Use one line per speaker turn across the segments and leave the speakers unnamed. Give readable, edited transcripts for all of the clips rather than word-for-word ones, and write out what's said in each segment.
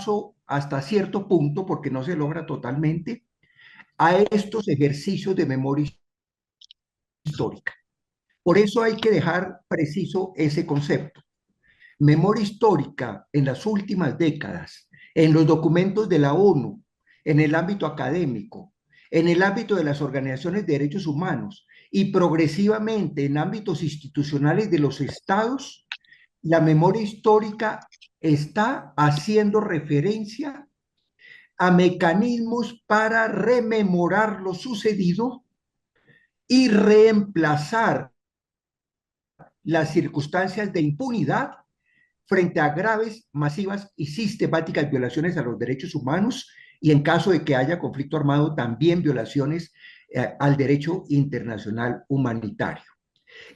paso hasta cierto punto, porque no se logra totalmente, a estos ejercicios de memoria histórica. Por eso hay que dejar preciso ese concepto. Memoria histórica en las últimas décadas, en los documentos de la ONU, en el ámbito académico, en el ámbito de las organizaciones de derechos humanos y progresivamente en ámbitos institucionales de los estados, la memoria histórica está haciendo referencia a mecanismos para rememorar lo sucedido y reemplazar las circunstancias de impunidad frente a graves, masivas y sistemáticas violaciones a los derechos humanos y en caso de que haya conflicto armado, también violaciones al derecho internacional humanitario.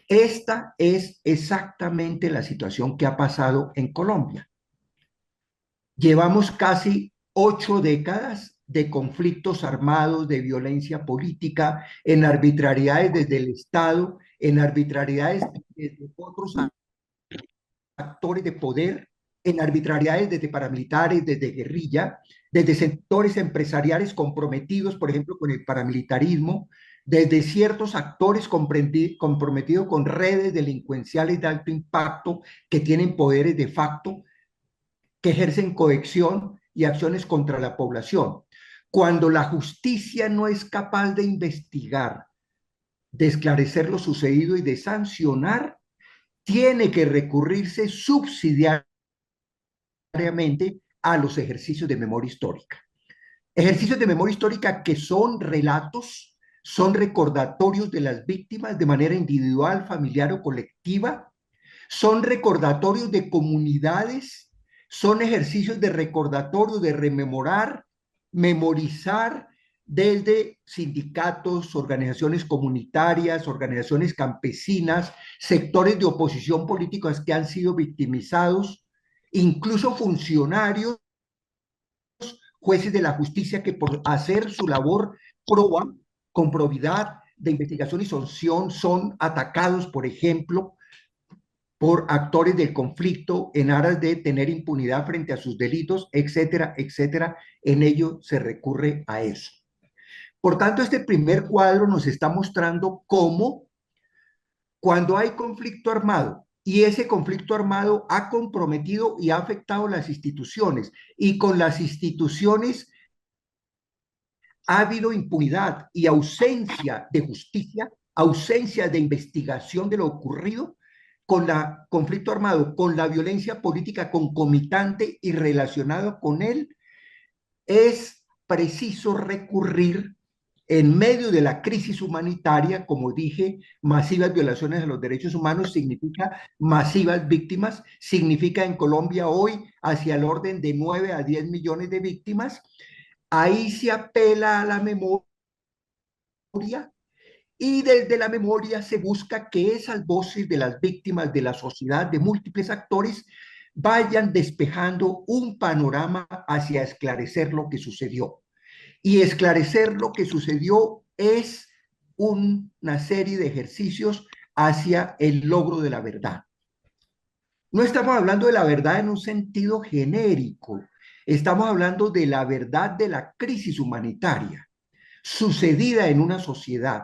Esta es exactamente la situación que ha pasado en Colombia. Llevamos casi 8 décadas de conflictos armados, de violencia política, en arbitrariedades desde el Estado, en arbitrariedades desde otros actores de poder, en arbitrariedades desde paramilitares, desde guerrilla, desde sectores empresariales comprometidos, por ejemplo, con el paramilitarismo, desde ciertos actores comprometidos con redes delincuenciales de alto impacto que tienen poderes de facto, que ejercen coacción y acciones contra la población. Cuando la justicia no es capaz de investigar, de esclarecer lo sucedido y de sancionar, tiene que recurrirse subsidiariamente a los ejercicios de memoria histórica. Ejercicios de memoria histórica que son relatos, son recordatorios de las víctimas de manera individual, familiar o colectiva, son recordatorios de comunidades, son ejercicios de recordatorio, de rememorar, memorizar desde sindicatos, organizaciones comunitarias, organizaciones campesinas, sectores de oposición políticas que han sido victimizados, incluso funcionarios, jueces de la justicia que por hacer su labor proba, con probidad de investigación y sanción son atacados, por ejemplo, por actores del conflicto en aras de tener impunidad frente a sus delitos, etcétera, etcétera. En ello se recurre a eso. Por tanto, este primer cuadro nos está mostrando cómo cuando hay conflicto armado y ese conflicto armado ha comprometido y ha afectado las instituciones y con las instituciones ha habido impunidad y ausencia de justicia, ausencia de investigación de lo ocurrido, con el conflicto armado, con la violencia política concomitante y relacionado con él, es preciso recurrir en medio de la crisis humanitaria, como dije, masivas violaciones a los derechos humanos significa masivas víctimas, significa en Colombia hoy hacia el orden de 9 a 10 millones de víctimas. Ahí se apela a la memoria y desde la memoria se busca que esas voces de las víctimas de la sociedad, de múltiples actores, vayan despejando un panorama hacia esclarecer lo que sucedió. Y esclarecer lo que sucedió es una serie de ejercicios hacia el logro de la verdad. No estamos hablando de la verdad en un sentido genérico, estamos hablando de la verdad de la crisis humanitaria sucedida en una sociedad,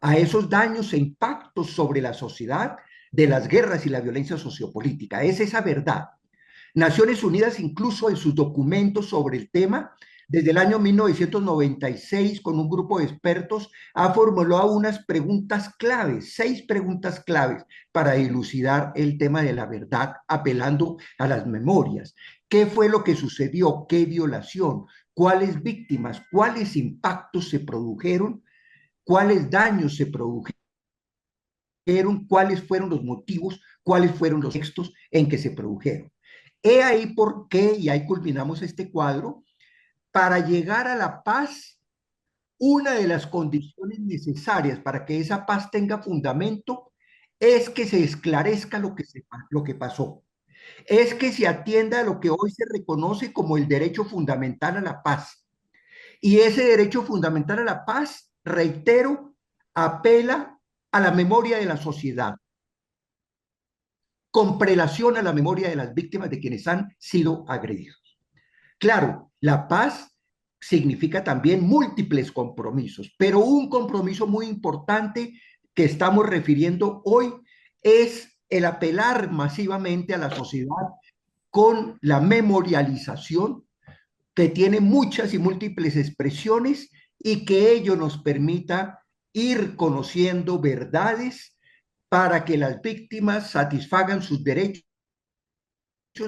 a esos daños e impactos sobre la sociedad de las guerras y la violencia sociopolítica. Es esa verdad. Naciones Unidas, incluso en sus documentos sobre el tema, desde el año 1996, con un grupo de expertos, ha formulado unas preguntas claves, 6 preguntas claves para dilucidar el tema de la verdad, apelando a las memorias. ¿Qué fue lo que sucedió? ¿Qué violación? ¿Cuáles víctimas? ¿Cuáles impactos se produjeron? ¿Cuáles daños se produjeron? ¿Cuáles fueron los motivos? ¿Cuáles fueron los textos en que se produjeron? He ahí por qué, y ahí culminamos este cuadro, para llegar a la paz, una de las condiciones necesarias para que esa paz tenga fundamento es que se esclarezca lo que pasó, es que se atienda a lo que hoy se reconoce como el derecho fundamental a la paz. Y ese derecho fundamental a la paz, reitero, apela a la memoria de la sociedad. con prelación a la memoria de las víctimas de quienes han sido agredidos. Claro, la paz significa también múltiples compromisos, pero un compromiso muy importante que estamos refiriendo hoy es el apelar masivamente a la sociedad con la memorialización que tiene muchas y múltiples expresiones y que ello nos permita ir conociendo verdades para que las víctimas satisfagan sus derechos,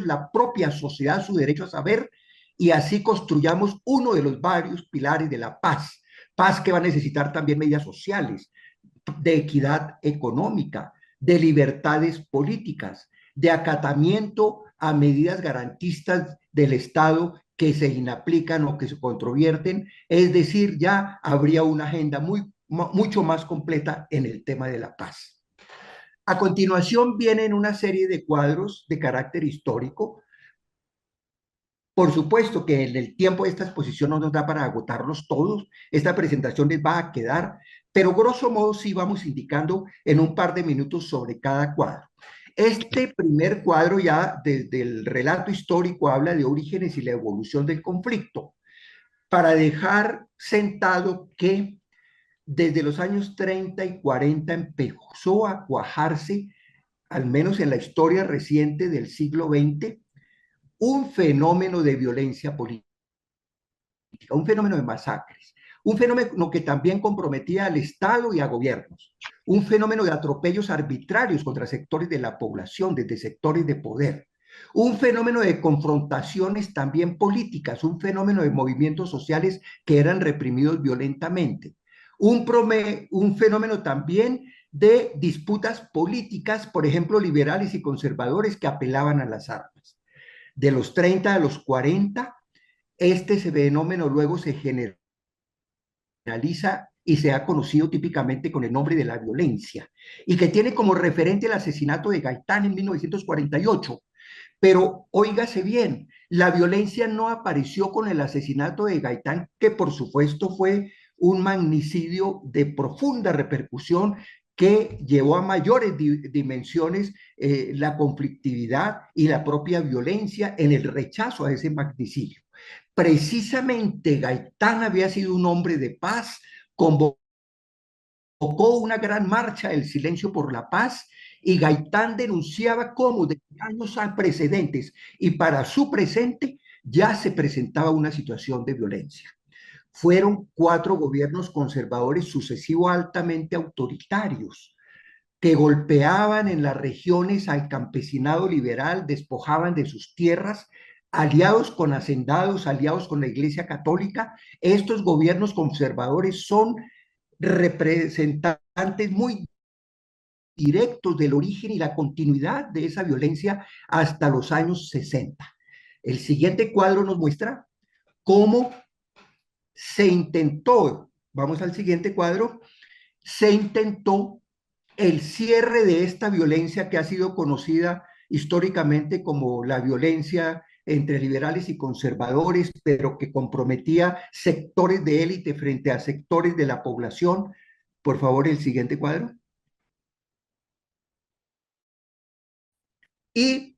la propia sociedad, su derecho a saber, y así construyamos uno de los varios pilares de la paz. Paz que va a necesitar también medidas sociales, de equidad económica, de libertades políticas, de acatamiento a medidas garantistas del Estado que se inaplican o que se controvierten. Es decir, ya habría una agenda mucho más completa en el tema de la paz. A continuación vienen una serie de cuadros de carácter histórico. Por supuesto que en el tiempo de esta exposición no nos da para agotarlos todos, esta presentación les va a quedar, pero grosso modo sí vamos indicando en un par de minutos sobre cada cuadro. Este primer cuadro ya desde el relato histórico habla de orígenes y la evolución del conflicto, para dejar sentado que desde los años 30 y 40 empezó a cuajarse, al menos en la historia reciente del siglo XX, un fenómeno de violencia política, un fenómeno de masacres, un fenómeno que también comprometía al Estado y a gobiernos, un fenómeno de atropellos arbitrarios contra sectores de la población, desde sectores de poder, un fenómeno de confrontaciones también políticas, un fenómeno de movimientos sociales que eran reprimidos violentamente, un fenómeno también de disputas políticas, por ejemplo, liberales y conservadores que apelaban a las armas. De los 30 a los 40, este fenómeno luego se generaliza y se ha conocido típicamente con el nombre de la violencia, y que tiene como referente el asesinato de Gaitán en 1948. Pero óigase bien, la violencia no apareció con el asesinato de Gaitán, que por supuesto fue un magnicidio de profunda repercusión que llevó a mayores dimensiones la conflictividad y la propia violencia en el rechazo a ese magnicidio. Precisamente Gaitán había sido un hombre de paz, convocó una gran marcha del silencio por la paz, y Gaitán denunciaba cómo de años precedentes y para su presente ya se presentaba una situación de violencia. Fueron 4 gobiernos conservadores sucesivos altamente autoritarios que golpeaban en las regiones al campesinado liberal, despojaban de sus tierras, aliados con hacendados, aliados con la Iglesia Católica. Estos gobiernos conservadores son representantes muy directos del origen y la continuidad de esa violencia hasta los años 60. El siguiente cuadro nos muestra cómo se intentó, vamos al siguiente cuadro, se intentó el cierre de esta violencia que ha sido conocida históricamente como la violencia entre liberales y conservadores, pero que comprometía sectores de élite frente a sectores de la población. Por favor, el siguiente cuadro. Y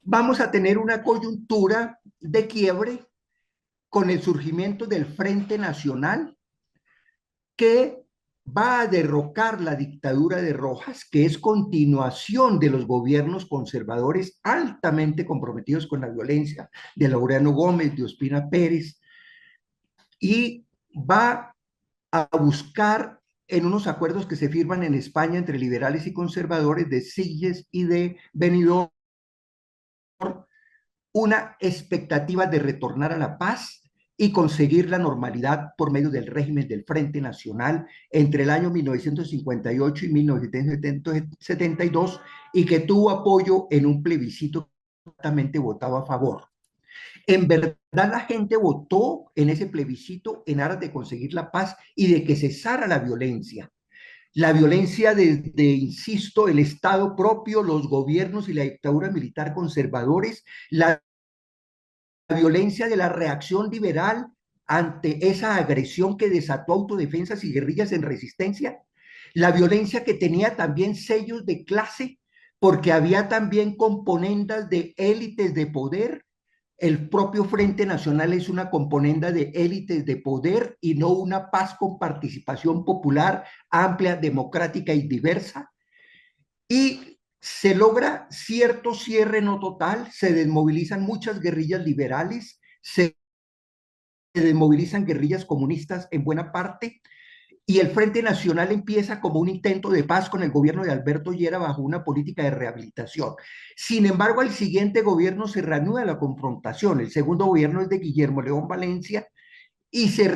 vamos a tener una coyuntura de quiebre con el surgimiento del Frente Nacional, que va a derrocar la dictadura de Rojas, que es continuación de los gobiernos conservadores altamente comprometidos con la violencia de Laureano Gómez, de Ospina Pérez, y va a buscar en unos acuerdos que se firman en España entre liberales y conservadores de Siles y de Benidorm, una expectativa de retornar a la paz y conseguir la normalidad por medio del régimen del Frente Nacional entre el año 1958 y 1972, y que tuvo apoyo en un plebiscito que votado a favor. En verdad, la gente votó en ese plebiscito en aras de conseguir la paz y de que cesara la violencia. La violencia insisto, el Estado propio, los gobiernos y la dictadura militar conservadores, la violencia de la reacción liberal ante esa agresión que desató autodefensas y guerrillas en resistencia, la violencia que tenía también sellos de clase, porque había también componendas de élites de poder. El propio Frente Nacional es una componenda de élites de poder y no una paz con participación popular amplia, democrática y diversa. Y se logra cierto cierre no total, se desmovilizan muchas guerrillas liberales, se desmovilizan guerrillas comunistas en buena parte, y el Frente Nacional empieza como un intento de paz con el gobierno de Alberto Llera bajo una política de rehabilitación. Sin embargo, al siguiente gobierno se reanuda la confrontación. El segundo gobierno es de Guillermo León Valencia y se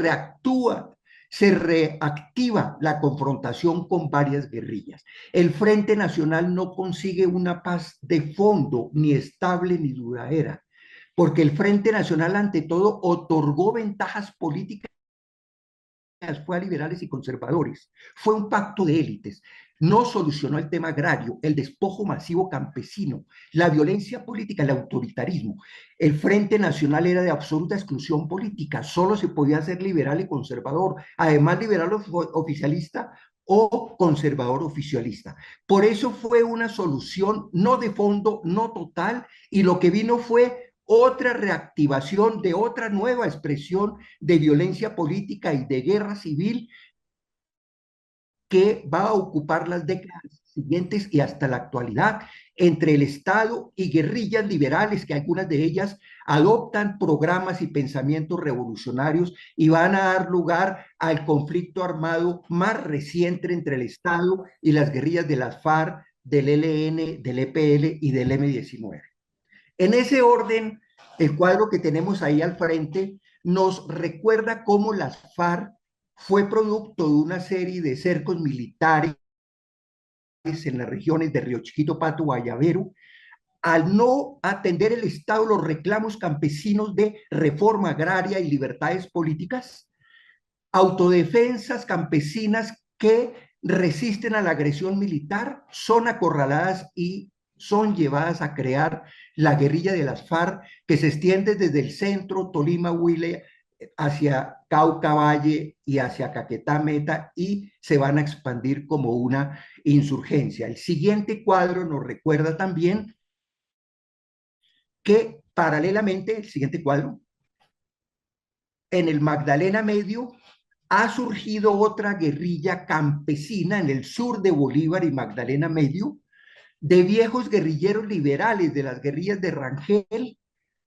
reactiva la confrontación con varias guerrillas. El Frente Nacional no consigue una paz de fondo, ni estable ni duradera, porque el Frente Nacional ante todo otorgó ventajas políticas, fue a liberales y conservadores, fue un pacto de élites, no solucionó el tema agrario, el despojo masivo campesino, la violencia política, el autoritarismo. El Frente Nacional era de absoluta exclusión política, solo se podía ser liberal y conservador, además liberal oficialista o conservador oficialista. Por eso fue una solución no de fondo, no total, y lo que vino fue otra reactivación de otra nueva expresión de violencia política y de guerra civil que va a ocupar las décadas siguientes y hasta la actualidad entre el Estado y guerrillas liberales, que algunas de ellas adoptan programas y pensamientos revolucionarios y van a dar lugar al conflicto armado más reciente entre el Estado y las guerrillas de las FARC, del ELN, del EPL y del M-19. En ese orden, el cuadro que tenemos ahí al frente nos recuerda cómo las FARC fue producto de una serie de cercos militares en las regiones de Río Chiquito, Pato, Guayabero, al no atender el Estado los reclamos campesinos de reforma agraria y libertades políticas, autodefensas campesinas que resisten a la agresión militar, son acorraladas y son llevadas a crear la guerrilla de las FARC, que se extiende desde el centro, Tolima, Huila, hacia Cauca Valle y hacia Caquetá Meta, y se van a expandir como una insurgencia. El siguiente cuadro nos recuerda también que paralelamente, el siguiente cuadro, en el Magdalena Medio ha surgido otra guerrilla campesina en el sur de Bolívar y Magdalena Medio, de viejos guerrilleros liberales de las guerrillas de Rangel,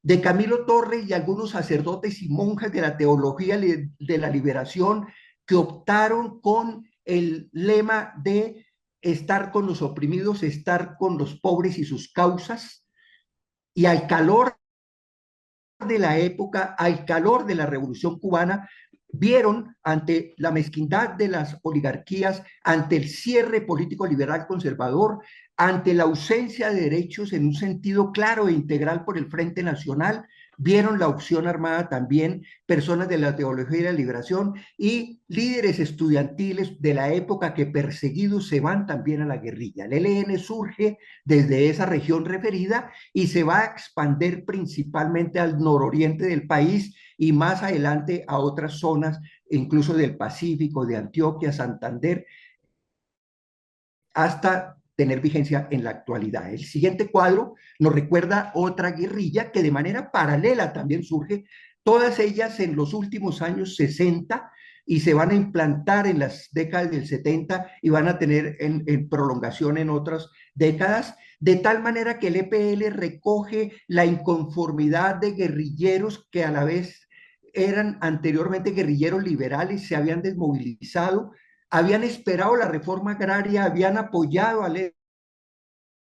de Camilo Torres y algunos sacerdotes y monjas de la teología de la liberación que optaron con el lema de estar con los oprimidos, estar con los pobres y sus causas, y al calor de la época, al calor de la Revolución Cubana, vieron ante la mezquindad de las oligarquías, ante el cierre político liberal conservador, ante la ausencia de derechos en un sentido claro e integral por el Frente Nacional, vieron la opción armada también personas de la teología de la liberación y líderes estudiantiles de la época que perseguidos se van también a la guerrilla. El ELN surge desde esa región referida y se va a expandir principalmente al nororiente del país y más adelante a otras zonas, incluso del Pacífico, de Antioquia, Santander, hasta tener vigencia en la actualidad. El siguiente cuadro nos recuerda otra guerrilla que de manera paralela también surge, todas ellas en los últimos años 60 y se van a implantar en las décadas del 70 y van a tener en prolongación en otras décadas, de tal manera que el EPL recoge la inconformidad de guerrilleros que a la vez eran anteriormente guerrilleros liberales, se habían desmovilizado, habían esperado la reforma agraria, habían apoyado al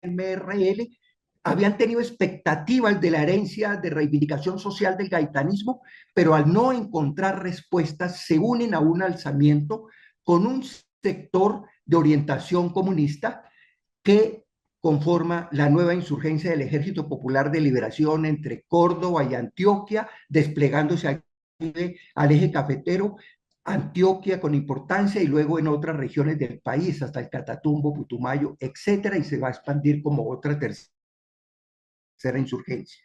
MRL, habían tenido expectativas de la herencia de reivindicación social del gaitanismo, pero al no encontrar respuestas se unen a un alzamiento con un sector de orientación comunista que conforma la nueva insurgencia del Ejército Popular de Liberación entre Córdoba y Antioquia, desplegándose al eje cafetero, Antioquia con importancia y luego en otras regiones del país, hasta el Catatumbo, Putumayo, etcétera, y se va a expandir como otra tercera insurgencia.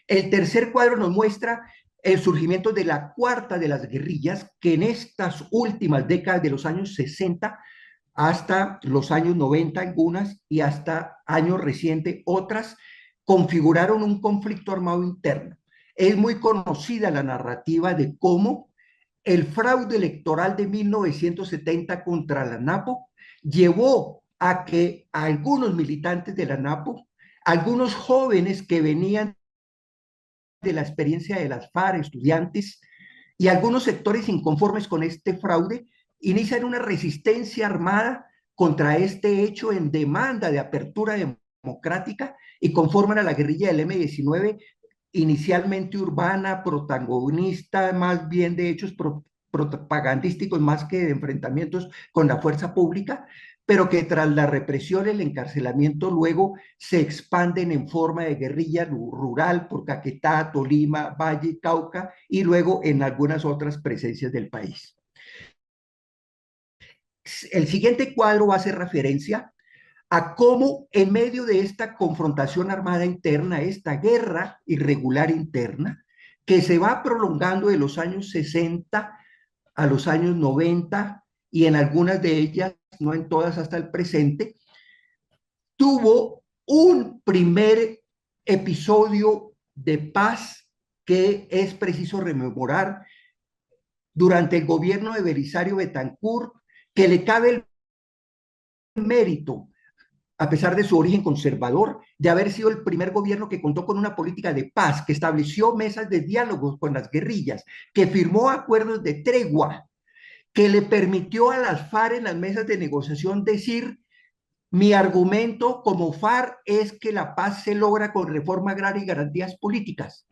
El tercer cuadro nos muestra el surgimiento de la cuarta de las guerrillas, que en estas últimas décadas de los años 60 hasta los años 90 algunas y hasta años recientes otras, configuraron un conflicto armado interno. Es muy conocida la narrativa de cómo el fraude electoral de 1970 contra la NAPO llevó a que algunos militantes de la NAPO, algunos jóvenes que venían de la experiencia de las FARC, estudiantes, y algunos sectores inconformes con este fraude, inician una resistencia armada contra este hecho en demanda de apertura democrática y conforman a la guerrilla del M-19, inicialmente urbana, protagonista más bien de hechos propagandísticos más que de enfrentamientos con la fuerza pública, pero que tras la represión, el encarcelamiento, luego se expanden en forma de guerrilla rural por Caquetá, Tolima, Valle, Cauca y luego en algunas otras presencias del país. El siguiente cuadro va a hacer referencia a cómo en medio de esta confrontación armada interna, esta guerra irregular interna, que se va prolongando de los años 60 a los años 90 y en algunas de ellas, no en todas hasta el presente, tuvo un primer episodio de paz que es preciso rememorar durante el gobierno de Belisario Betancourt, que le cabe el mérito, a pesar de su origen conservador, de haber sido el primer gobierno que contó con una política de paz, que estableció mesas de diálogo con las guerrillas, que firmó acuerdos de tregua, que le permitió a las FARC en las mesas de negociación decir: mi argumento como FARC es que la paz se logra con reforma agraria y garantías políticas.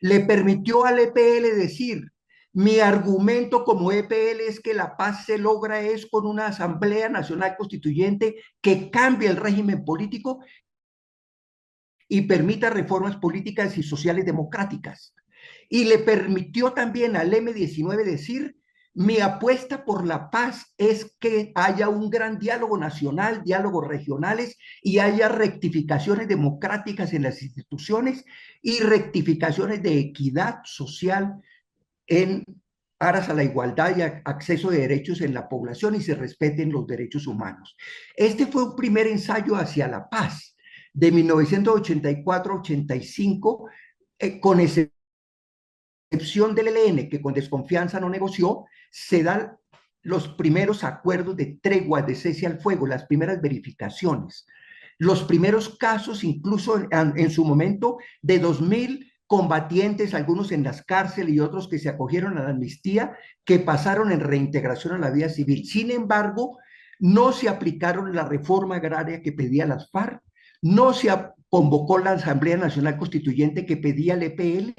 Le permitió al EPL decir: mi argumento como EPL es que la paz se logra es con una Asamblea Nacional Constituyente que cambie el régimen político y permita reformas políticas y sociales democráticas. Y le permitió también al M-19 decir: mi apuesta por la paz es que haya un gran diálogo nacional, diálogos regionales y haya rectificaciones democráticas en las instituciones y rectificaciones de equidad social en aras a la igualdad y acceso de derechos en la población y se respeten los derechos humanos. Este fue un primer ensayo hacia la paz de 1984-85, con excepción del ELN, que con desconfianza no negoció, se dan los primeros acuerdos de tregua, de cese al fuego, las primeras verificaciones, los primeros casos, incluso en su momento, de 2000 combatientes, algunos en las cárceles y otros que se acogieron a la amnistía, que pasaron en reintegración a la vida civil. Sin embargo, no se aplicaron la reforma agraria que pedía las FARC, no se convocó la Asamblea Nacional Constituyente que pedía el EPL,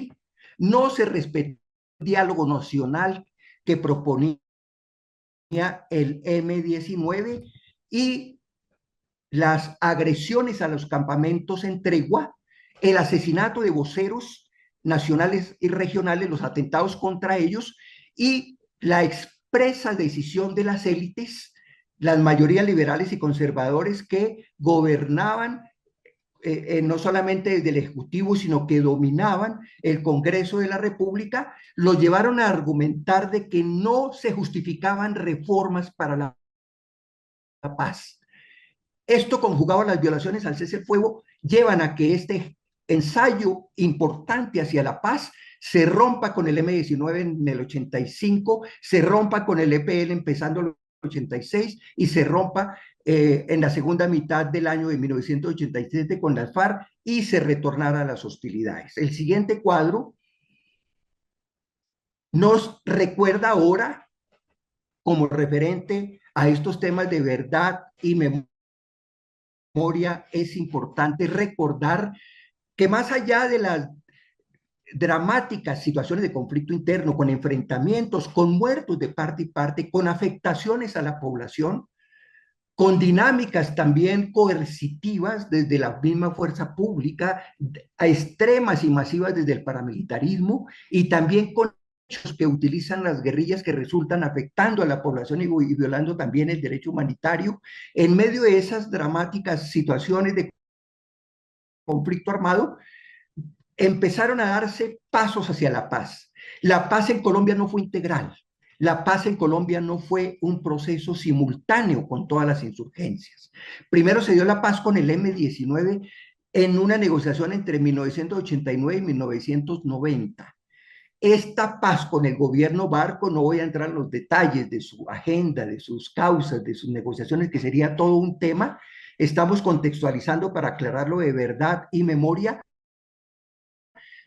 no se respetó el diálogo nacional que proponía el M-19 y las agresiones a los campamentos en tregua, el asesinato de voceros nacionales y regionales, los atentados contra ellos y la expresa decisión de las élites, las mayorías liberales y conservadores que gobernaban no solamente desde el Ejecutivo, sino que dominaban el Congreso de la República, lo llevaron a argumentar de que no se justificaban reformas para la paz. Esto, conjugado a las violaciones al cese el fuego, llevan a que este ensayo importante hacia la paz se rompa con el M-19 en el 85, se rompa con el EPL empezando el 86 y se rompa en la segunda mitad del año de 1987 con las FARC y se retornara a las hostilidades. El siguiente cuadro nos recuerda ahora, como referente a estos temas de verdad y memoria, es importante recordar que más allá de las dramáticas situaciones de conflicto interno, con enfrentamientos, con muertos de parte y parte, con afectaciones a la población, con dinámicas también coercitivas desde la misma fuerza pública, a extremas y masivas desde el paramilitarismo, y también con hechos que utilizan las guerrillas que resultan afectando a la población y violando también el derecho humanitario. En medio de esas dramáticas situaciones de conflicto armado, empezaron a darse pasos hacia la paz. La paz en Colombia no fue integral. La paz en Colombia no fue un proceso simultáneo con todas las insurgencias. Primero se dio la paz con el M-19 en una negociación entre 1989 y 1990. Esta paz con el gobierno Barco, no voy a entrar en los detalles de su agenda, de sus causas, de sus negociaciones, que sería todo un tema. Estamos contextualizando para aclararlo de verdad y memoria,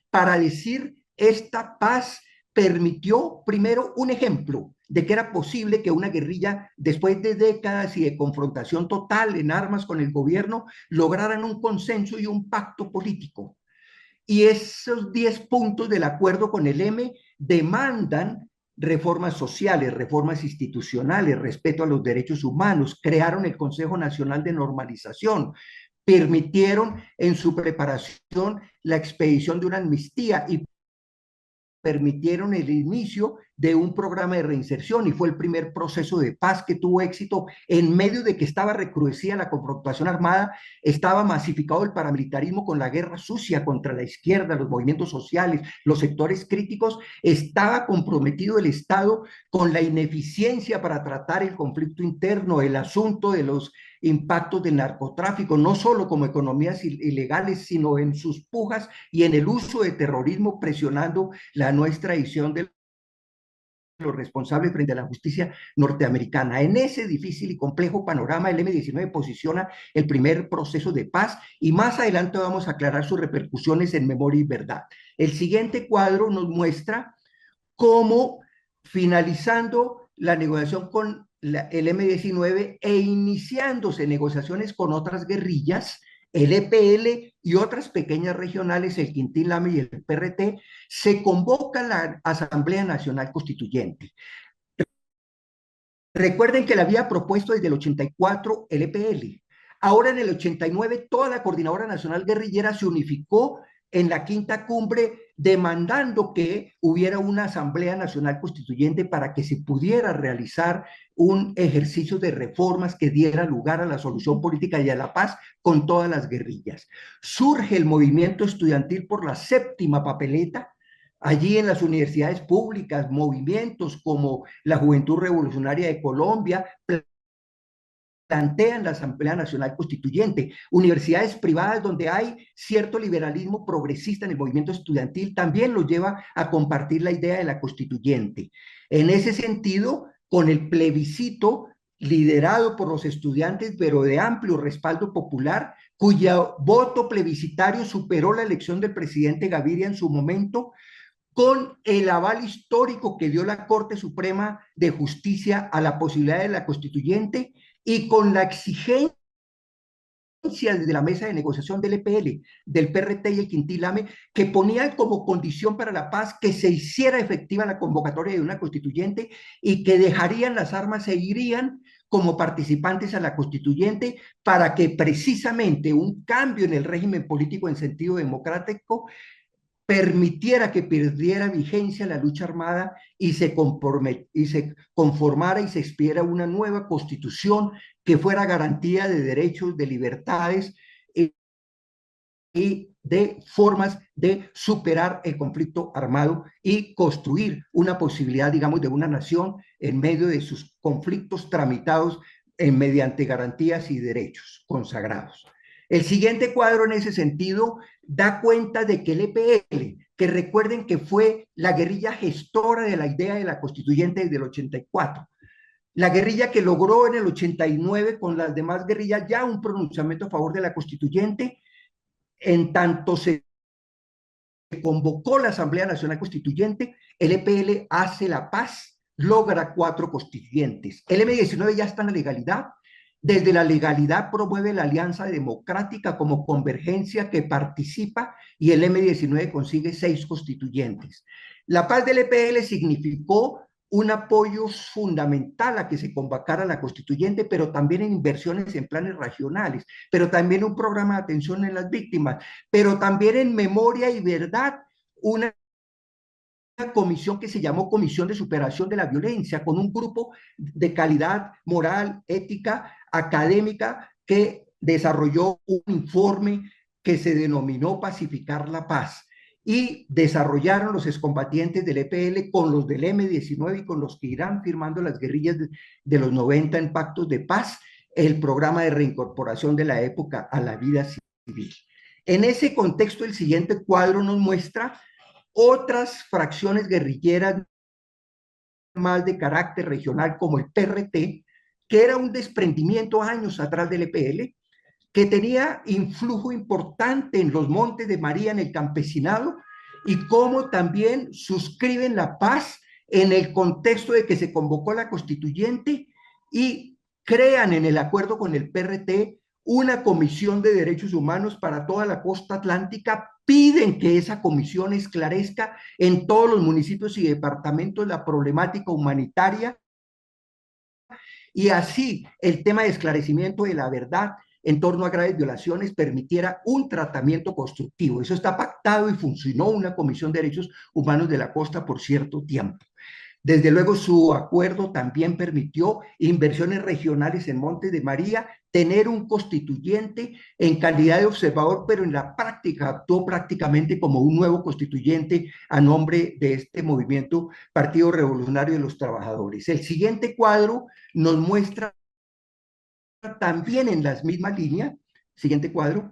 para decir esta paz permitió primero un ejemplo de que era posible que una guerrilla, después de décadas y de confrontación total en armas con el gobierno, lograran un consenso y un pacto político. Y esos 10 puntos del acuerdo con el M demandan reformas sociales, reformas institucionales, respeto a los derechos humanos, crearon el Consejo Nacional de Normalización, permitieron en su preparación la expedición de una amnistía y permitieron el inicio de un programa de reinserción y fue el primer proceso de paz que tuvo éxito en medio de que estaba recrudecida la confrontación armada, estaba masificado el paramilitarismo con la guerra sucia contra la izquierda, los movimientos sociales, los sectores críticos, estaba comprometido el Estado con la ineficiencia para tratar el conflicto interno, el asunto de los impactos del narcotráfico, no solo como economías ilegales, sino en sus pujas y en el uso de terrorismo, presionando la no extradición de los responsables frente a la justicia norteamericana. En ese difícil y complejo panorama, el M-19 posiciona el primer proceso de paz y más adelante vamos a aclarar sus repercusiones en Memoria y Verdad. El siguiente cuadro nos muestra cómo, finalizando la negociación con el M-19 e iniciándose negociaciones con otras guerrillas, el EPL y otras pequeñas regionales, el Quintín Lame y el PRT, se convoca la Asamblea Nacional Constituyente. Recuerden que le había propuesto desde el 84 el EPL. Ahora en el 89 toda la Coordinadora Nacional Guerrillera se unificó en la quinta cumbre demandando que hubiera una Asamblea Nacional Constituyente para que se pudiera realizar un ejercicio de reformas que diera lugar a la solución política y a la paz con todas las guerrillas. Surge el movimiento estudiantil por la séptima papeleta. Allí en las universidades públicas, movimientos como la Juventud Revolucionaria de Colombia plantean la Asamblea Nacional Constituyente. Universidades privadas donde hay cierto liberalismo progresista en el movimiento estudiantil también lo lleva a compartir la idea de la constituyente. En ese sentido, con el plebiscito liderado por los estudiantes, pero de amplio respaldo popular, cuyo voto plebiscitario superó la elección del presidente Gaviria en su momento, con el aval histórico que dio la Corte Suprema de Justicia a la posibilidad de la constituyente y con la exigencia desde la mesa de negociación del EPL, del PRT y el Quintilame, que ponían como condición para la paz que se hiciera efectiva la convocatoria de una constituyente y que dejarían las armas e irían como participantes a la constituyente para que precisamente un cambio en el régimen político en sentido democrático permitiera que perdiera vigencia la lucha armada y se conformara y se expidiera una nueva constitución que fuera garantía de derechos, de libertades y de formas de superar el conflicto armado y construir una posibilidad, digamos, de una nación en medio de sus conflictos tramitados mediante garantías y derechos consagrados. El siguiente cuadro en ese sentido da cuenta de que el EPL, que recuerden que fue la guerrilla gestora de la idea de la constituyente desde el 84, la guerrilla que logró en el 89 con las demás guerrillas ya un pronunciamiento a favor de la constituyente, en tanto se convocó la Asamblea Nacional Constituyente, el EPL hace la paz, logra 4 constituyentes. El M-19 ya está en la legalidad. Desde la legalidad promueve la Alianza Democrática como convergencia que participa y el M-19 consigue 6 constituyentes. La paz del EPL significó un apoyo fundamental a que se convocara la constituyente, pero también en inversiones en planes regionales, pero también un programa de atención en las víctimas, pero también en Memoria y Verdad, una comisión que se llamó Comisión de Superación de la Violencia, con un grupo de calidad moral, ética, académica, que desarrolló un informe que se denominó Pacificar la Paz. y desarrollaron los excombatientes del EPL con los del M-19 y con los que irán firmando las guerrillas de los 90 en pactos de paz, el programa de reincorporación de la época a la vida civil. En ese contexto, el siguiente cuadro nos muestra otras fracciones guerrilleras más de carácter regional como el PRT, que era un desprendimiento años atrás del EPL, que tenía influjo importante en los Montes de María, en el campesinado, y cómo también suscriben la paz en el contexto de que se convocó la constituyente y crean en el acuerdo con el PRT una comisión de derechos humanos para toda la costa atlántica, piden que esa comisión esclarezca en todos los municipios y departamentos la problemática humanitaria y así el tema de esclarecimiento de la verdad en torno a graves violaciones permitiera un tratamiento constructivo. Eso está pactado y funcionó una Comisión de Derechos Humanos de la Costa por cierto tiempo. Desde luego, su acuerdo también permitió inversiones regionales en Montes de María, tener un constituyente en calidad de observador, pero en la práctica actuó prácticamente como un nuevo constituyente a nombre de este movimiento Partido Revolucionario de los Trabajadores. El siguiente cuadro nos muestra también en las mismas líneas, siguiente cuadro,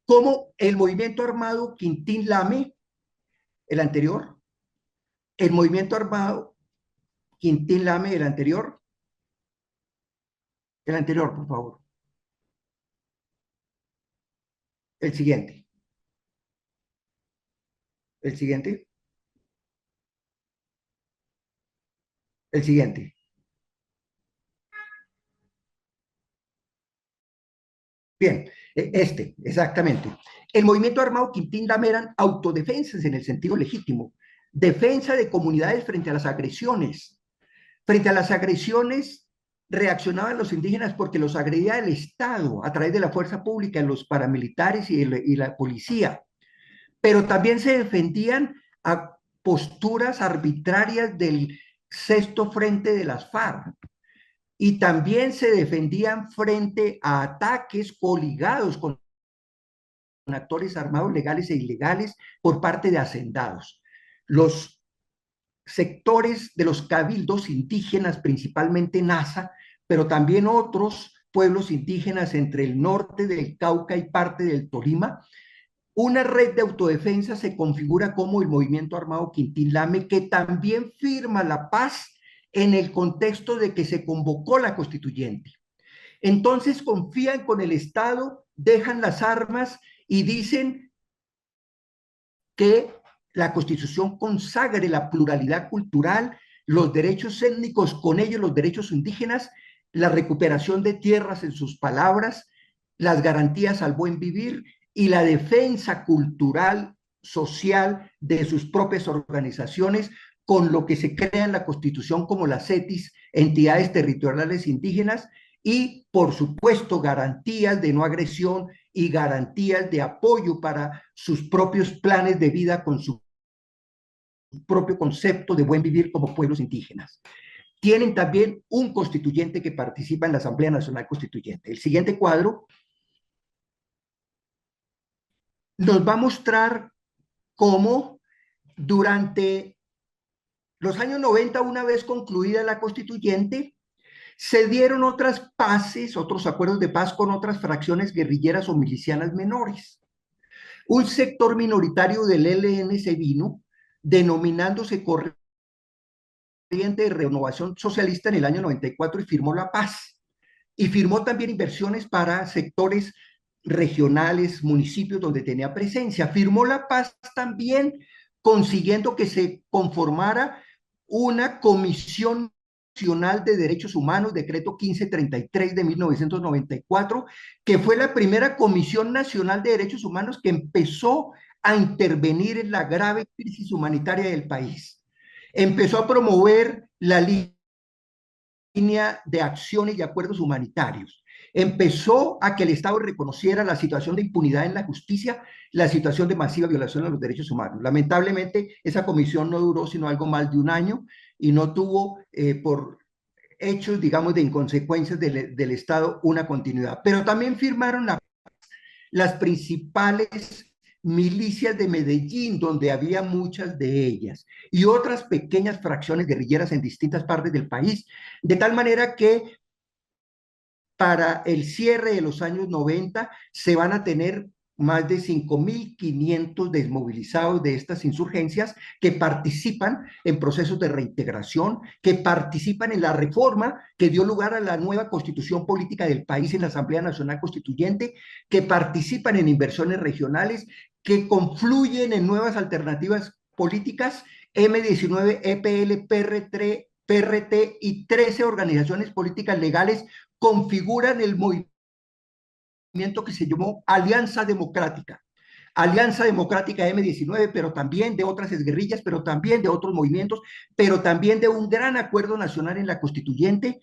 cómo el movimiento armado Quintín Lame, el movimiento armado Quintín Lame, el anterior, por favor, el siguiente, el siguiente, el siguiente. Bien, exactamente. El movimiento armado Quintín Lame eran autodefensas en el sentido legítimo, defensa de comunidades frente a las agresiones. Frente a las agresiones reaccionaban los indígenas porque los agredía el Estado a través de la fuerza pública, los paramilitares y la policía, pero también se defendían a posturas arbitrarias del sexto frente de las FARC y también se defendían frente a ataques coligados con actores armados legales e ilegales por parte de hacendados. Los sectores de los cabildos indígenas, principalmente Nasa, pero también otros pueblos indígenas entre el norte del Cauca y parte del Tolima, una red de autodefensa se configura como el movimiento armado Quintín Lame, que también firma la paz en el contexto de que se convocó la constituyente. Entonces confían con el Estado, dejan las armas y dicen que la Constitución consagre la pluralidad cultural, los derechos étnicos, con ellos los derechos indígenas, la recuperación de tierras en sus palabras, las garantías al buen vivir y la defensa cultural, social de sus propias organizaciones, con lo que se crea en la Constitución como las ETIs, entidades territoriales indígenas, y, por supuesto, garantías de no agresión y garantías de apoyo para sus propios planes de vida con su propio concepto de buen vivir como pueblos indígenas. Tienen también un constituyente que participa en la Asamblea Nacional Constituyente. El siguiente cuadro nos va a mostrar cómo durante los años 90, una vez concluida la constituyente, se dieron otras paces, otros acuerdos de paz con otras fracciones guerrilleras o milicianas menores. Un sector minoritario del ELN se vino denominándose Corriente de Renovación Socialista en el año 94 y firmó la paz. Y firmó también inversiones para sectores regionales, municipios donde tenía presencia. Firmó la paz también consiguiendo que se conformara una comisión nacional de derechos humanos, decreto 1533 de 1994, que fue la primera comisión nacional de derechos humanos que empezó a intervenir en la grave crisis humanitaria del país. Empezó a promover la línea de acciones y acuerdos humanitarios. Empezó a que el Estado reconociera la situación de impunidad en la justicia, la situación de masiva violación de los derechos humanos. Lamentablemente, esa comisión no duró sino algo más de un año y no tuvo, por hechos, digamos, de inconsecuencias del Estado, una continuidad. Pero también firmaron las principales milicias de Medellín, donde había muchas de ellas, y otras pequeñas fracciones guerrilleras en distintas partes del país, de tal manera que para el cierre de los años 90 se van a tener más de 5.500 desmovilizados de estas insurgencias que participan en procesos de reintegración, que participan en la reforma que dio lugar a la nueva constitución política del país en la Asamblea Nacional Constituyente, que participan en inversiones regionales, que confluyen en nuevas alternativas políticas, M19, EPL, PRT y 13 organizaciones políticas legales configuran el movimiento que se llamó Alianza Democrática. Alianza Democrática M19, pero también de otras exguerrillas, pero también de otros movimientos, pero también de un gran acuerdo nacional en la constituyente,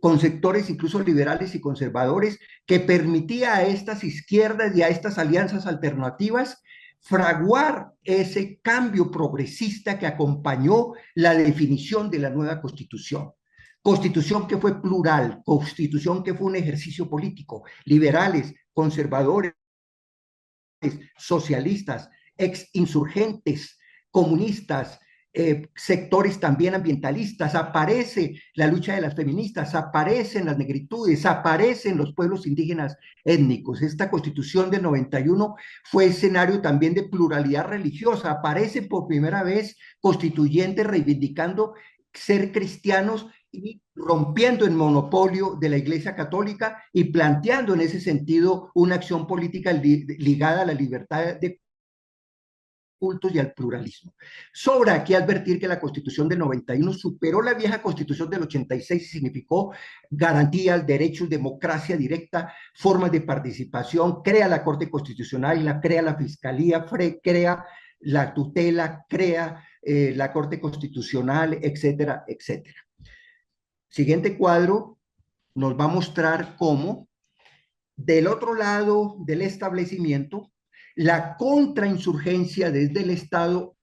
con sectores incluso liberales y conservadores, que permitía a estas izquierdas y a estas alianzas alternativas fraguar ese cambio progresista que acompañó la definición de la nueva constitución. Constitución que fue plural, constitución que fue un ejercicio político, liberales, conservadores, socialistas, ex insurgentes, comunistas, sectores también ambientalistas, aparece la lucha de las feministas, aparecen las negritudes, aparecen los pueblos indígenas étnicos. Esta constitución del 91 fue escenario también de pluralidad religiosa, aparece por primera vez constituyentes reivindicando ser cristianos y rompiendo el monopolio de la Iglesia Católica y planteando en ese sentido una acción política ligada a la libertad de cultos y al pluralismo. Sobra aquí advertir que la Constitución del 91 superó la vieja Constitución del 86 y significó garantías, derechos, democracia directa, formas de participación, crea la Corte Constitucional, crea la Fiscalía, crea la tutela, crea la Corte Constitucional, etcétera, etcétera. Siguiente cuadro nos va a mostrar cómo del otro lado del establecimiento, la contrainsurgencia desde el Estado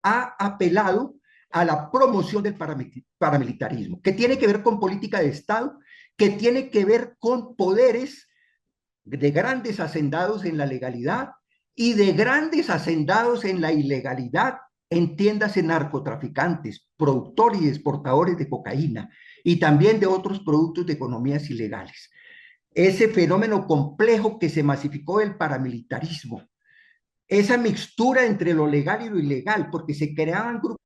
ha apelado a la promoción del paramilitarismo, que tiene que ver con política de Estado, que tiene que ver con poderes de grandes hacendados en la legalidad y de grandes hacendados en la ilegalidad, entiéndase narcotraficantes, productores y exportadores de cocaína y también de otros productos de economías ilegales. Ese fenómeno complejo que se masificó del paramilitarismo, esa mixtura entre lo legal y lo ilegal, porque se creaban grupos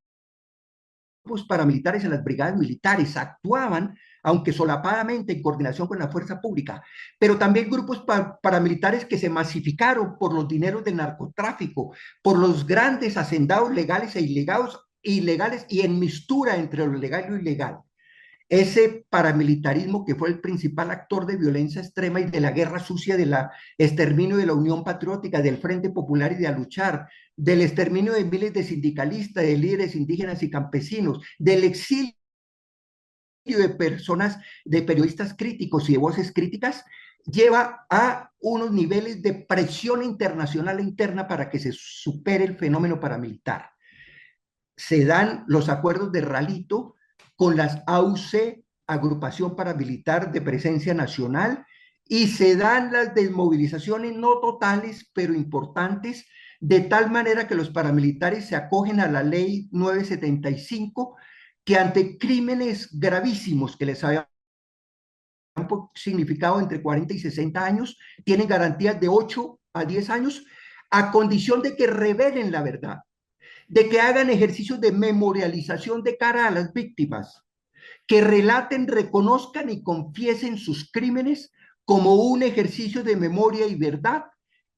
paramilitares en las brigadas militares, actuaban, aunque solapadamente, en coordinación con la fuerza pública, pero también grupos paramilitares que se masificaron por los dineros del narcotráfico, por los grandes hacendados legales e ilegales y en mixtura entre lo legal y lo ilegal. Ese paramilitarismo que fue el principal actor de violencia extrema y de la guerra sucia, del exterminio de la Unión Patriótica, del Frente Popular y de a luchar, del exterminio de miles de sindicalistas, de líderes indígenas y campesinos, del exilio de personas, de periodistas críticos y de voces críticas, lleva a unos niveles de presión internacional e interna para que se supere el fenómeno paramilitar. Se dan los acuerdos de Ralito con las AUC, Agrupación Paramilitar de Presencia Nacional, y se dan las desmovilizaciones no totales, pero importantes, de tal manera que los paramilitares se acogen a la ley 975, que ante crímenes gravísimos que les habían significado entre 40 y 60 años, tienen garantías de 8 a 10 años, a condición de que revelen la verdad, de que hagan ejercicios de memorialización de cara a las víctimas, que relaten, reconozcan y confiesen sus crímenes como un ejercicio de memoria y verdad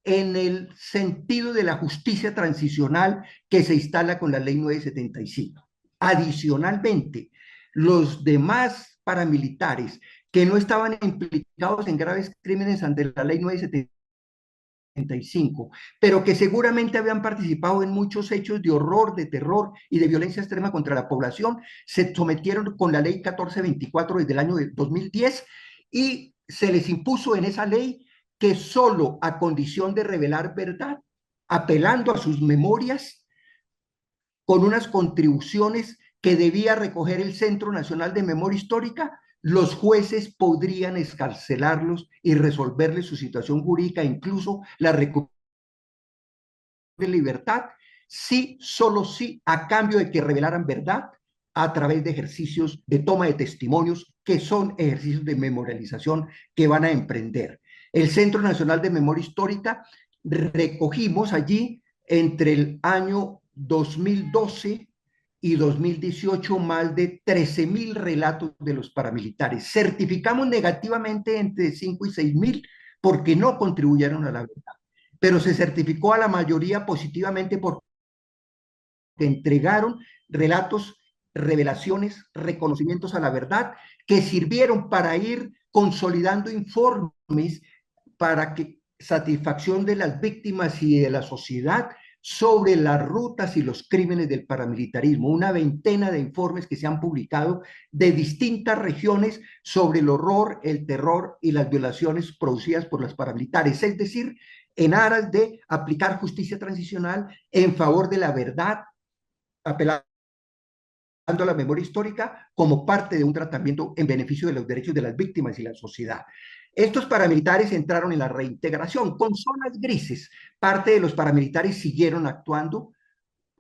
en el sentido de la justicia transicional que se instala con la ley 975. Adicionalmente, los demás paramilitares que no estaban implicados en graves crímenes ante la ley 975, pero que seguramente habían participado en muchos hechos de horror, de terror y de violencia extrema contra la población, se sometieron con la ley 1424 desde el año 2010 y se les impuso en esa ley que solo a condición de revelar verdad, apelando a sus memorias, con unas contribuciones que debía recoger el Centro Nacional de Memoria Histórica, los jueces podrían excarcelarlos y resolverles su situación jurídica, incluso la recuperación de libertad, sí, solo sí, a cambio de que revelaran verdad a través de ejercicios de toma de testimonios, que son ejercicios de memorialización que van a emprender. El Centro Nacional de Memoria Histórica, recogimos allí entre el año 2012 y 2018 más de 13.000 relatos de los paramilitares. Certificamos negativamente entre 5 y 6.000 porque no contribuyeron a la verdad, pero se certificó a la mayoría positivamente porque entregaron relatos, revelaciones, reconocimientos a la verdad que sirvieron para ir consolidando informes para que satisfacción de las víctimas y de la sociedad sobre las rutas y los crímenes del paramilitarismo, una veintena de informes que se han publicado de distintas regiones sobre el horror, el terror y las violaciones producidas por los paramilitares, es decir, en aras de aplicar justicia transicional en favor de la verdad, apelando a la memoria histórica como parte de un tratamiento en beneficio de los derechos de las víctimas y la sociedad. Estos paramilitares entraron en la reintegración con zonas grises. Parte de los paramilitares siguieron actuando,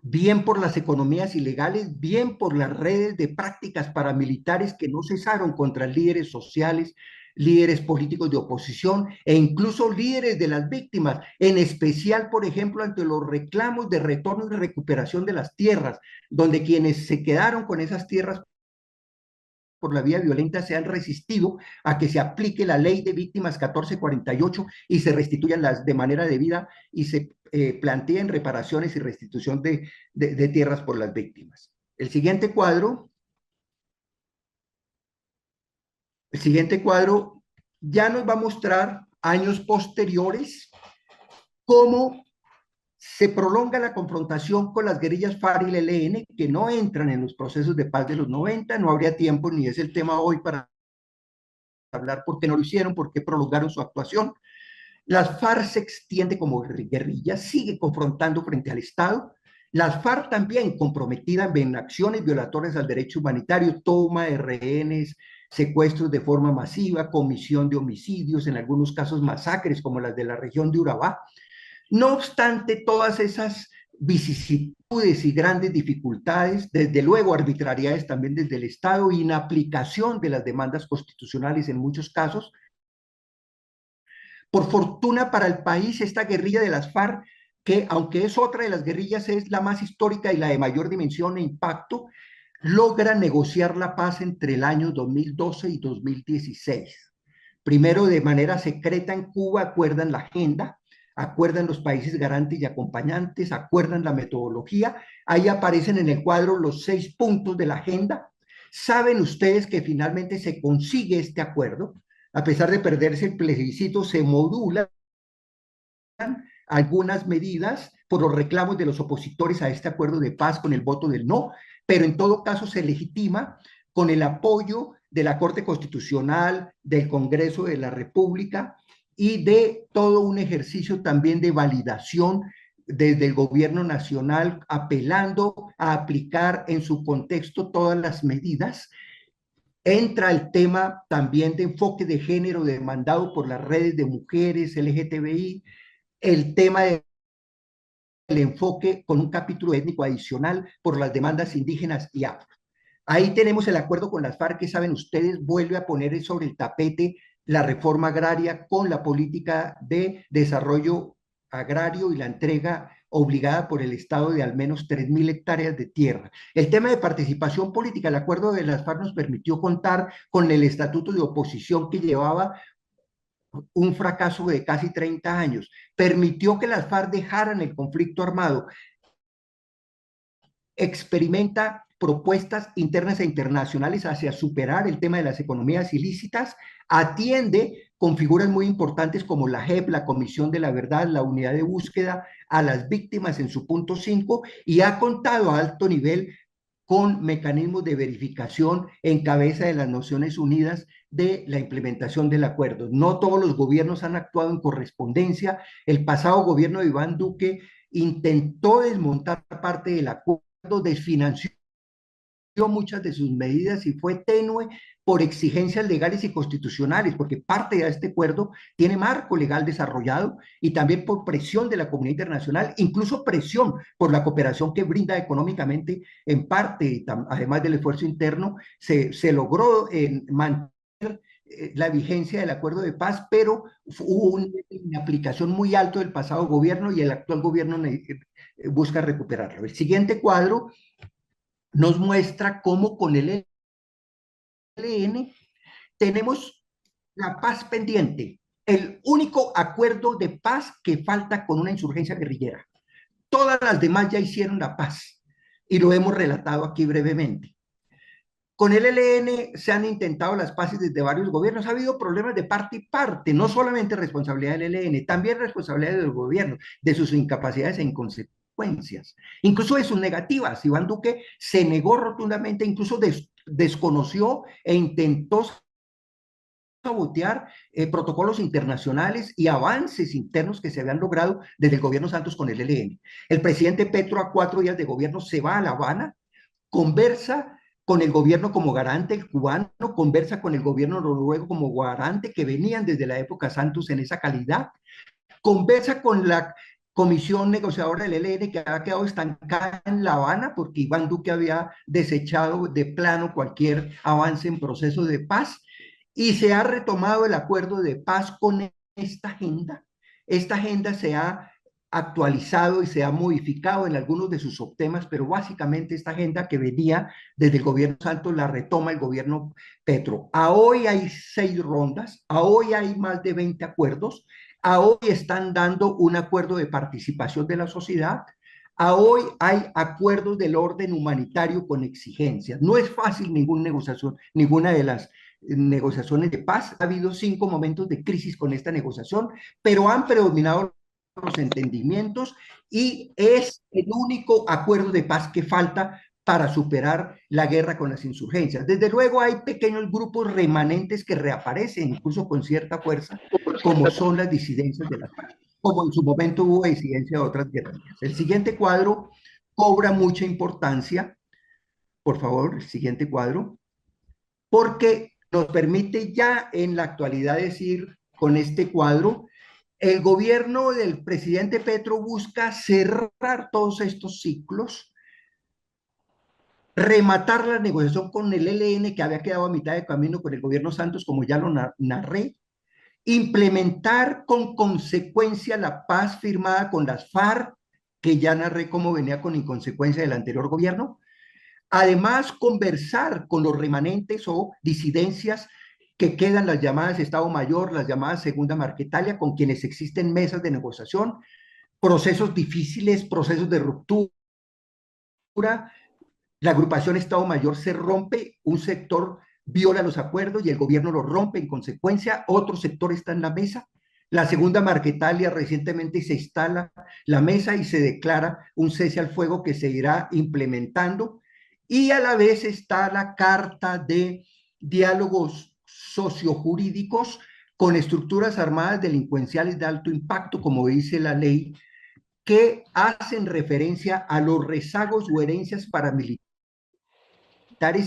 bien por las economías ilegales, bien por las redes de prácticas paramilitares que no cesaron contra líderes sociales, líderes políticos de oposición e incluso líderes de las víctimas, en especial, por ejemplo, ante los reclamos de retorno y recuperación de las tierras, donde quienes se quedaron con esas tierras por la vía violenta se han resistido a que se aplique la ley de víctimas 1448 y se restituyan las de manera debida y se planteen reparaciones y restitución de tierras por las víctimas. El siguiente cuadro ya nos va a mostrar años posteriores cómo se prolonga la confrontación con las guerrillas FARC y el ELN, que no entran en los procesos de paz de los 90, no habría tiempo ni es el tema hoy para hablar por qué no lo hicieron, por qué prolongaron su actuación. Las FARC se extiende como guerrilla, sigue confrontando frente al Estado. Las FARC también comprometida en acciones violatorias al derecho humanitario, toma de rehenes, secuestros de forma masiva, comisión de homicidios, en algunos casos masacres como las de la región de Urabá. No obstante, todas esas vicisitudes y grandes dificultades, desde luego arbitrariedades también desde el Estado, inaplicación de las demandas constitucionales en muchos casos. Por fortuna para el país, esta guerrilla de las FARC, que aunque es otra de las guerrillas, es la más histórica y la de mayor dimensión e impacto, logra negociar la paz entre el año 2012 y 2016. Primero, de manera secreta en Cuba, acuerdan la agenda, acuerdan los países garantes y acompañantes, acuerdan la metodología. Ahí aparecen en el cuadro los 6 puntos de la agenda. Saben ustedes que finalmente se consigue este acuerdo. A pesar de perderse el plebiscito, se modulan algunas medidas por los reclamos de los opositores a este acuerdo de paz con el voto del no, pero en todo caso se legitima con el apoyo de la Corte Constitucional, del Congreso de la República y de todo un ejercicio también de validación desde el gobierno nacional, apelando a aplicar en su contexto todas las medidas. Entra el tema también de enfoque de género demandado por las redes de mujeres LGTBI, el tema del enfoque con un capítulo étnico adicional por las demandas indígenas y afro. Ahí tenemos el acuerdo con las FARC que saben ustedes, vuelve a poner sobre el tapete la reforma agraria con la política de desarrollo agrario y la entrega obligada por el Estado de al menos 3.000 hectáreas de tierra. El tema de participación política, el acuerdo de las FARC nos permitió contar con el estatuto de oposición que llevaba un fracaso de casi 30 años, permitió que las FARC dejaran el conflicto armado, experimenta propuestas internas e internacionales hacia superar el tema de las economías ilícitas, atiende con figuras muy importantes como la JEP, la Comisión de la Verdad, la Unidad de Búsqueda, a las víctimas en su punto 5 y ha contado a alto nivel con mecanismos de verificación en cabeza de las Naciones Unidas de la implementación del acuerdo. No todos los gobiernos han actuado en correspondencia. El pasado gobierno de Iván Duque intentó desmontar parte del acuerdo, desfinanció muchas de sus medidas y fue tenue por exigencias legales y constitucionales, porque parte de este acuerdo tiene marco legal desarrollado y también por presión de la comunidad internacional, incluso presión por la cooperación que brinda económicamente en parte, además del esfuerzo interno, se logró mantener la vigencia del acuerdo de paz, pero hubo una aplicación muy alto del pasado gobierno y el actual gobierno busca recuperarlo. El siguiente cuadro nos muestra cómo con el ELN tenemos la paz pendiente, el único acuerdo de paz que falta con una insurgencia guerrillera. Todas las demás ya hicieron la paz y lo hemos relatado aquí brevemente. Con el ELN se han intentado las paces desde varios gobiernos. Ha habido problemas de parte y parte, no solamente responsabilidad del ELN, también responsabilidad del gobierno, de sus incapacidades e inconsecuencias, incluso de sus negativas. Iván Duque se negó rotundamente, incluso desconoció e intentó sabotear protocolos internacionales y avances internos que se habían logrado desde el gobierno Santos con el ELN. El presidente Petro, a 4 días de gobierno, se va a La Habana, conversa con el gobierno como garante, el cubano conversa con el gobierno noruego como garante, que venían desde la época Santos en esa calidad, conversa con la comisión negociadora del ELN que había quedado estancada en La Habana porque Iván Duque había desechado de plano cualquier avance en proceso de paz y se ha retomado el acuerdo de paz con esta agenda. Esta agenda se ha actualizado y se ha modificado en algunos de sus subtemas, pero básicamente esta agenda que venía desde el gobierno Santos la retoma el gobierno Petro. A hoy hay 6 rondas, a hoy hay más de 20 acuerdos, a hoy están dando un acuerdo de participación de la sociedad, a hoy hay acuerdos del orden humanitario con exigencias. No es fácil ninguna negociación, ninguna de las negociaciones de paz. Ha habido 5 momentos de crisis con esta negociación, pero han predominado los entendimientos y es el único acuerdo de paz que falta para superar la guerra con las insurgencias. Desde luego hay pequeños grupos remanentes que reaparecen incluso con cierta fuerza, como son las disidencias de las FARC, como en su momento hubo disidencia de otras guerrillas. El siguiente cuadro cobra mucha importancia, por favor, el siguiente cuadro, porque nos permite ya en la actualidad decir con este cuadro, el gobierno del presidente Petro busca cerrar todos estos ciclos, rematar la negociación con el ELN que había quedado a mitad de camino con el gobierno Santos, como ya lo narré, implementar con consecuencia la paz firmada con las FARC, que ya narré cómo venía con inconsecuencia del anterior gobierno. Además, conversar con los remanentes o disidencias que quedan, las llamadas Estado Mayor, las llamadas Segunda Marquetalia, con quienes existen mesas de negociación, procesos difíciles, procesos de ruptura. La agrupación Estado Mayor se rompe, un sector viola los acuerdos y el gobierno los rompe en consecuencia, otro sector está en la mesa. La segunda Marquetalia recientemente se instala la mesa y se declara un cese al fuego que se irá implementando y a la vez está la carta de diálogos sociojurídicos con estructuras armadas delincuenciales de alto impacto, como dice la ley, que hacen referencia a los rezagos o herencias paramilitares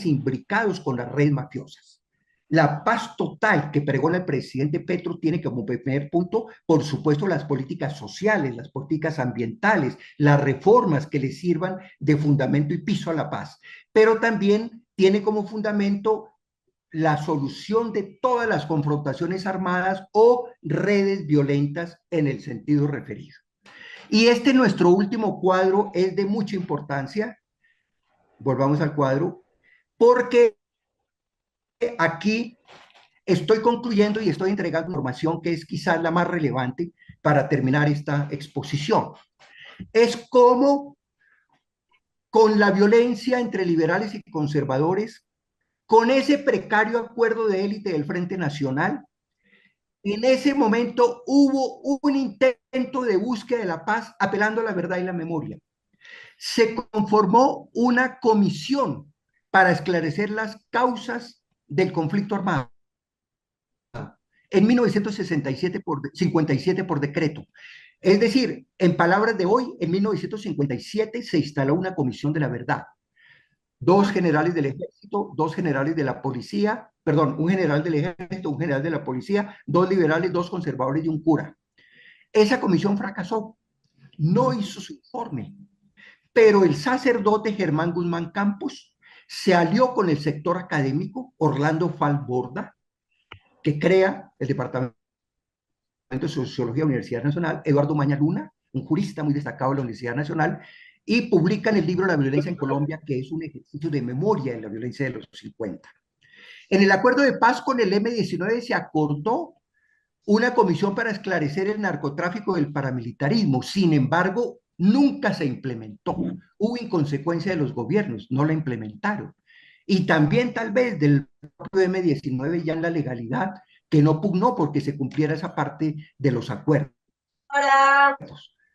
imbricados con las redes mafiosas. La paz total que pregona el presidente Petro tiene como primer punto, por supuesto, las políticas sociales, las políticas ambientales, las reformas que le sirvan de fundamento y piso a la paz, pero también tiene como fundamento la solución de todas las confrontaciones armadas o redes violentas en el sentido referido. Y este nuestro último cuadro es de mucha importancia. Volvamos al cuadro, porque aquí estoy concluyendo y estoy entregando información que es quizás la más relevante para terminar esta exposición. Es como con la violencia entre liberales y conservadores, con ese precario acuerdo de élite del Frente Nacional, en ese momento hubo un intento de búsqueda de la paz apelando a la verdad y la memoria. Se conformó una comisión para esclarecer las causas del conflicto armado en 1967 57 por decreto. Es decir, en palabras de hoy, en 1957 se instaló una comisión de la verdad. dos generales del ejército, dos generales de la policía, perdón, un general del ejército, un general de la policía, dos liberales, dos conservadores y un cura. Esa comisión fracasó, no hizo su informe, pero el sacerdote Germán Guzmán Campos se alió con el sector académico, Orlando Falborda, que crea el Departamento de Sociología de la Universidad Nacional, Eduardo Maña Luna, un jurista muy destacado de la Universidad Nacional, y publican el libro La violencia en Colombia, que es un ejercicio de memoria de la violencia de los 50. En el acuerdo de paz con el M-19 se acordó una comisión para esclarecer el narcotráfico y el paramilitarismo. Sin embargo, nunca se implementó. Hubo inconsecuencia de los gobiernos, no la implementaron. Y también tal vez del propio M-19 ya en la legalidad, que no pugnó porque se cumpliera esa parte de los acuerdos.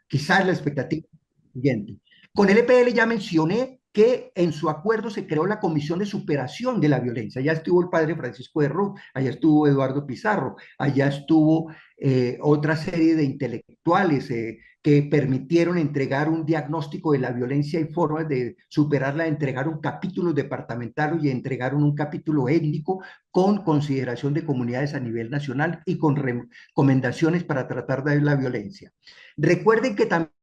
Quizás la expectativa siguiente. Con el EPL ya mencioné que en su acuerdo se creó la Comisión de Superación de la Violencia. Allá estuvo el padre Francisco de Ruz, allá estuvo Eduardo Pizarro, allá estuvo otra serie de intelectuales que permitieron entregar un diagnóstico de la violencia y formas de superarla, entregaron capítulos departamentales y entregaron un capítulo étnico con consideración de comunidades a nivel nacional y con recomendaciones para tratar de la violencia. Recuerden que también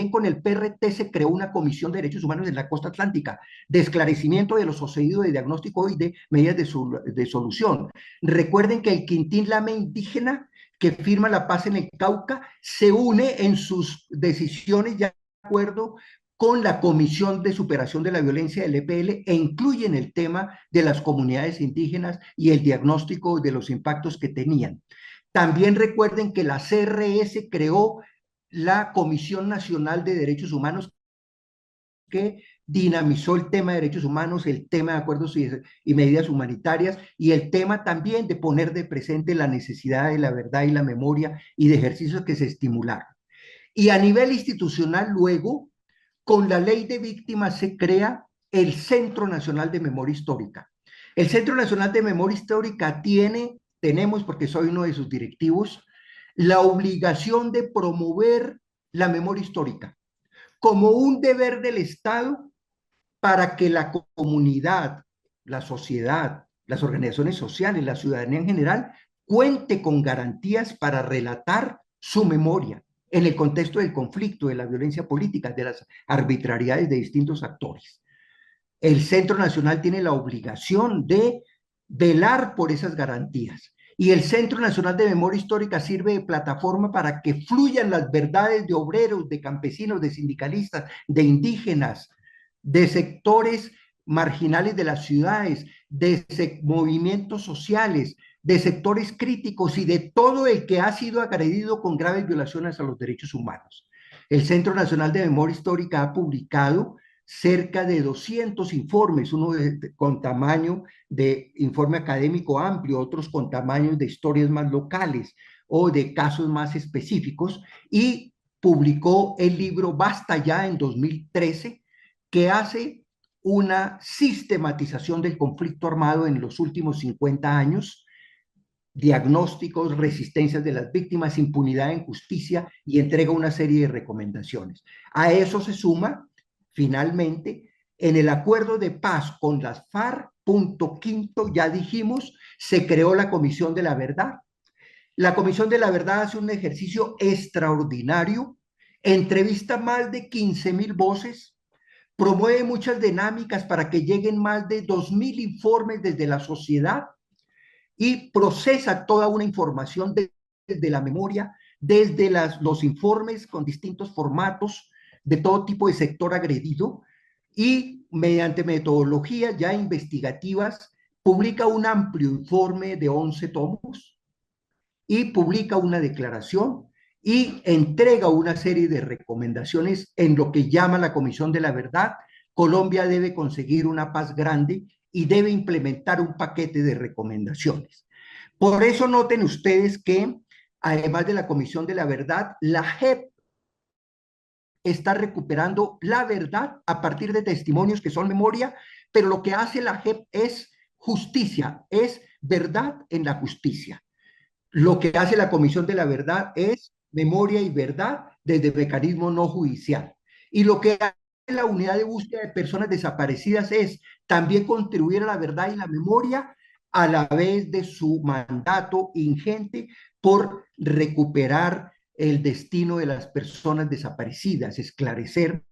con el PRT se creó una Comisión de Derechos Humanos en la Costa Atlántica, de esclarecimiento de lo sucedido, de diagnóstico y de medidas de solución. Recuerden que el Quintín Lame indígena, que firma la paz en el Cauca, se une en sus decisiones ya de acuerdo con la Comisión de Superación de la Violencia del EPL e incluyen el tema de las comunidades indígenas y el diagnóstico de los impactos que tenían. También recuerden que la CRS creó la Comisión Nacional de Derechos Humanos, que dinamizó el tema de derechos humanos, el tema de acuerdos y medidas humanitarias y el tema también de poner de presente la necesidad de la verdad y la memoria y de ejercicios que se estimularon. Y a nivel institucional, luego, con la ley de víctimas se crea el Centro Nacional de Memoria Histórica. El Centro Nacional de Memoria Histórica tenemos, porque soy uno de sus directivos, la obligación de promover la memoria histórica como un deber del Estado para que la comunidad, la sociedad, las organizaciones sociales, la ciudadanía en general, cuente con garantías para relatar su memoria en el contexto del conflicto, de la violencia política, de las arbitrariedades de distintos actores. El Centro Nacional tiene la obligación de velar por esas garantías. Y el Centro Nacional de Memoria Histórica sirve de plataforma para que fluyan las verdades de obreros, de campesinos, de sindicalistas, de indígenas, de sectores marginales de las ciudades, de movimientos sociales, de sectores críticos y de todo el que ha sido agredido con graves violaciones a los derechos humanos. El Centro Nacional de Memoria Histórica ha publicado cerca de 200 informes, uno con tamaño de informe académico amplio, otros con tamaños de historias más locales o de casos más específicos, y publicó el libro Basta Ya en 2013, que hace una sistematización del conflicto armado en los últimos 50 años, diagnósticos, resistencias de las víctimas, impunidad en justicia, y entrega una serie de recomendaciones. A eso se suma, finalmente, en el acuerdo de paz con las FARC, punto quinto, ya dijimos, se creó la Comisión de la Verdad. La Comisión de la Verdad hace un ejercicio extraordinario, entrevista más de 15.000 voces, promueve muchas dinámicas para que lleguen más de 2.000 informes desde la sociedad y procesa toda una información desde la memoria, desde los informes con distintos formatos de todo tipo de sector agredido y mediante metodologías ya investigativas publica un amplio informe de 11 tomos y publica una declaración y entrega una serie de recomendaciones en lo que llama la Comisión de la Verdad. Colombia debe conseguir una paz grande y debe implementar un paquete de recomendaciones. Por eso noten ustedes que, además de la Comisión de la Verdad, la JEP está recuperando la verdad a partir de testimonios que son memoria, pero lo que hace la JEP es justicia, es verdad en la justicia. Lo que hace la Comisión de la Verdad es memoria y verdad desde mecanismo no judicial. Y lo que la unidad de búsqueda de personas desaparecidas es también contribuir a la verdad y la memoria a la vez de su mandato ingente por recuperar el destino de las personas desaparecidas, esclarecer,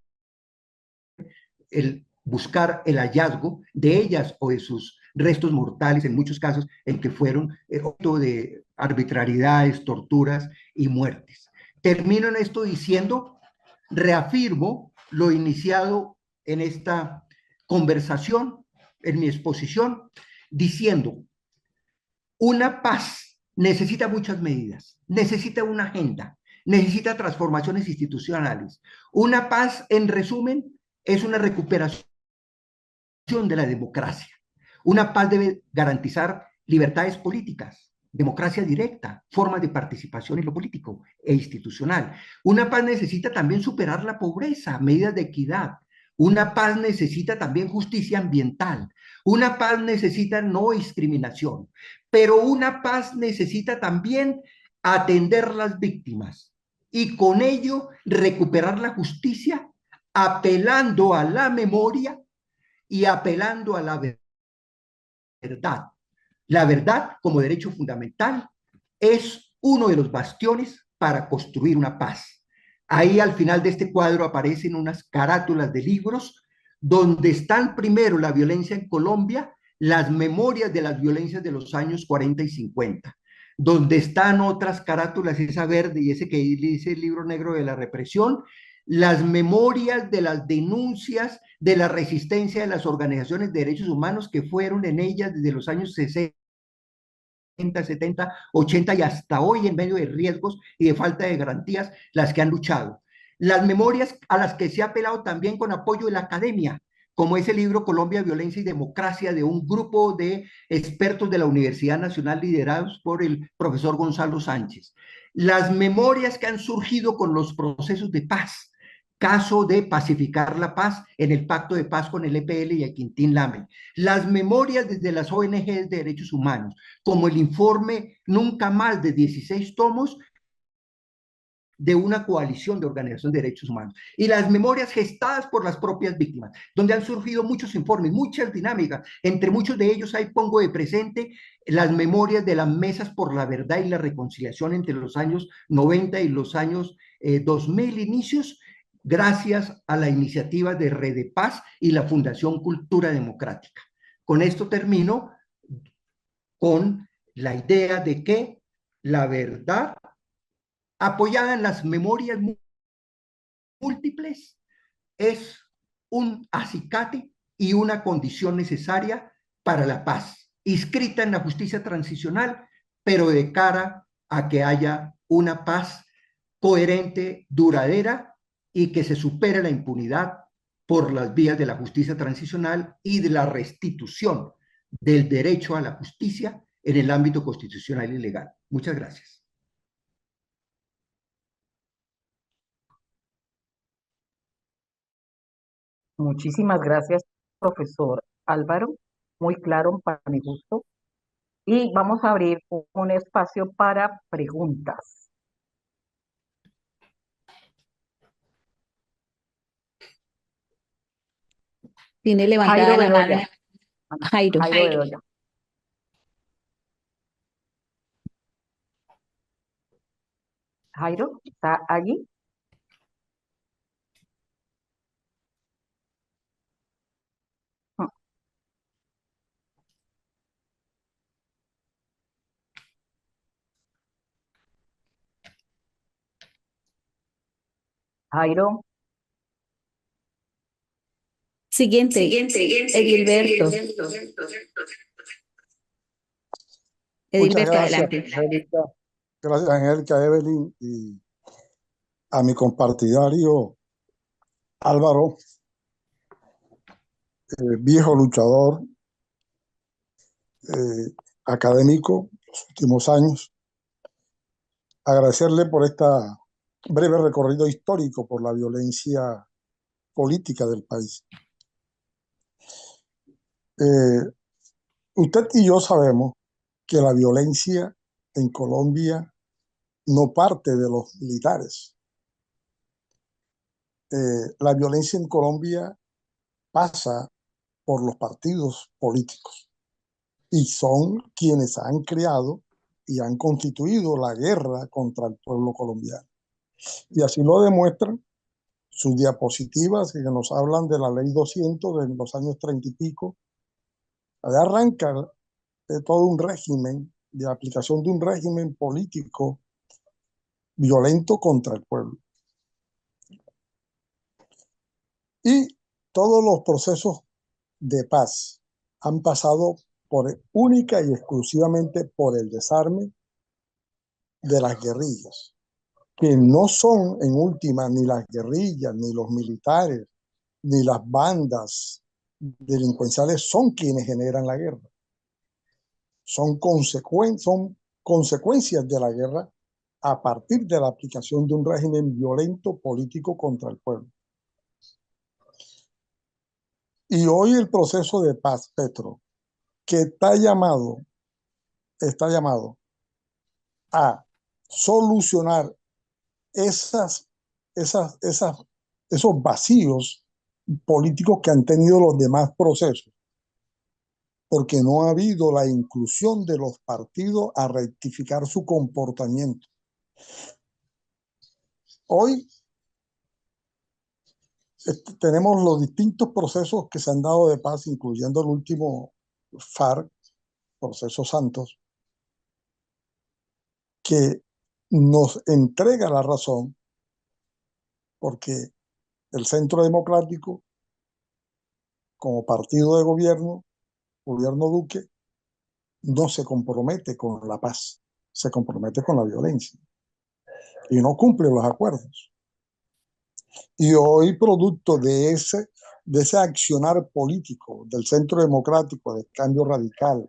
el buscar el hallazgo de ellas o de sus restos mortales, en muchos casos en que fueron objeto de arbitrariedades, torturas y muertes. Termino en esto diciendo, reafirmo lo iniciado en esta conversación, en mi exposición, diciendo, una paz necesita muchas medidas, necesita una agenda, necesita transformaciones institucionales. Una paz, en resumen, es una recuperación de la democracia. Una paz debe garantizar libertades políticas, democracia directa, formas de participación en lo político e institucional. Una paz necesita también superar la pobreza, medidas de equidad. Una paz necesita también justicia ambiental. Una paz necesita no discriminación. Pero una paz necesita también atender las víctimas y con ello recuperar la justicia apelando a la memoria y apelando a la verdad. La verdad, como derecho fundamental, es uno de los bastiones para construir una paz. Ahí al final de este cuadro aparecen unas carátulas de libros donde están primero la violencia en Colombia, las memorias de las violencias de los años 40 y 50, donde están otras carátulas, esa verde y ese que dice el libro negro de la represión, las memorias de las denuncias de la resistencia de las organizaciones de derechos humanos que fueron en ellas desde los años 60, 70, 80 y hasta hoy en medio de riesgos y de falta de garantías, las que han luchado. Las memorias a las que se ha apelado también con apoyo de la academia, como ese libro Colombia, Violencia y Democracia, de un grupo de expertos de la Universidad Nacional liderados por el profesor Gonzalo Sánchez. Las memorias que han surgido con los procesos de paz, caso de pacificar la paz en el pacto de paz con el EPL y el Quintín Lame. Las memorias desde las ONGs de derechos humanos, como el informe Nunca Más de 16 tomos de una coalición de organizaciones de derechos humanos. Y las memorias gestadas por las propias víctimas, donde han surgido muchos informes, muchas dinámicas. Entre muchos de ellos ahí pongo de presente las memorias de las mesas por la verdad y la reconciliación entre los años 90 y los años 2000 inicios, gracias a la iniciativa de Red de Paz y la Fundación Cultura Democrática. Con esto termino con la idea de que la verdad, apoyada en las memorias múltiples, es un acicate y una condición necesaria para la paz, inscrita en la justicia transicional, pero de cara a que haya una paz coherente, duradera y que se supere la impunidad por las vías de la justicia transicional y de la restitución del derecho a la justicia en el ámbito constitucional y legal. Muchas gracias.
Muchísimas gracias, profesor Álvaro. Muy claro para mi gusto. Y vamos a abrir un espacio para preguntas.
Tiene
Jairo
levantada la
Bedoya.
mano. Jairo.
Jairo Bedoya. Jairo, ¿está allí? Jairo.
Siguiente, Edilberto.
Muchas
Edilberto,
gracias,
adelante.
Angélica. Gracias, Angélica, Evelyn, y a mi compartidario Álvaro, viejo luchador, académico, los últimos años. Agradecerle por este breve recorrido histórico por la violencia política del país. Usted y yo sabemos que la violencia en Colombia no parte de los militares. la violencia en Colombia pasa por los partidos políticos y son quienes han creado y han constituido la guerra contra el pueblo colombiano. Y así lo demuestran sus diapositivas que nos hablan de la ley 200 de los años 30 y pico. Ahí arranca todo un régimen, de aplicación de un régimen político violento contra el pueblo. Y todos los procesos de paz han pasado única y exclusivamente por el desarme de las guerrillas, que no son en última ni las guerrillas, ni los militares, ni las bandas delincuenciales son quienes generan la guerra. Son consecuencias de la guerra a partir de la aplicación de un régimen violento político contra el pueblo. Y hoy el proceso de paz, Petro, que está llamado a solucionar esos vacíos políticos que han tenido los demás procesos, porque no ha habido la inclusión de los partidos a rectificar su comportamiento. Hoy tenemos los distintos procesos que se han dado de paz, incluyendo el último FARC, proceso Santos, que nos entrega la razón, porque el Centro Democrático, como partido de gobierno Duque, no se compromete con la paz, se compromete con la violencia y no cumple los acuerdos. Y hoy, producto de ese accionar político del Centro Democrático, de Cambio Radical,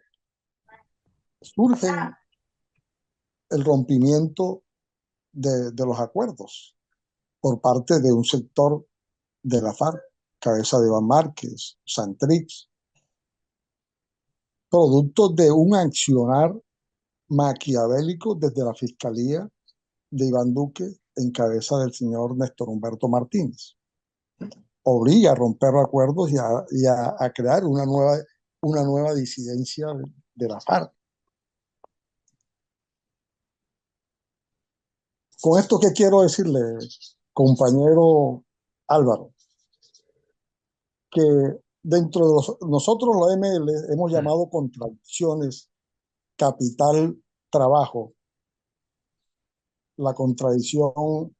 surge el rompimiento de los acuerdos por parte de un sector de la FARC, cabeza de Iván Márquez, Santrich, producto de un accionar maquiavélico desde la Fiscalía de Iván Duque en cabeza del señor Néstor Humberto Martínez. Obliga a romper acuerdos y a crear una nueva disidencia de la FARC. Con esto, ¿qué quiero decirle, compañero Álvaro? Que dentro de nosotros los ML hemos llamado contradicciones capital, trabajo, la contradicción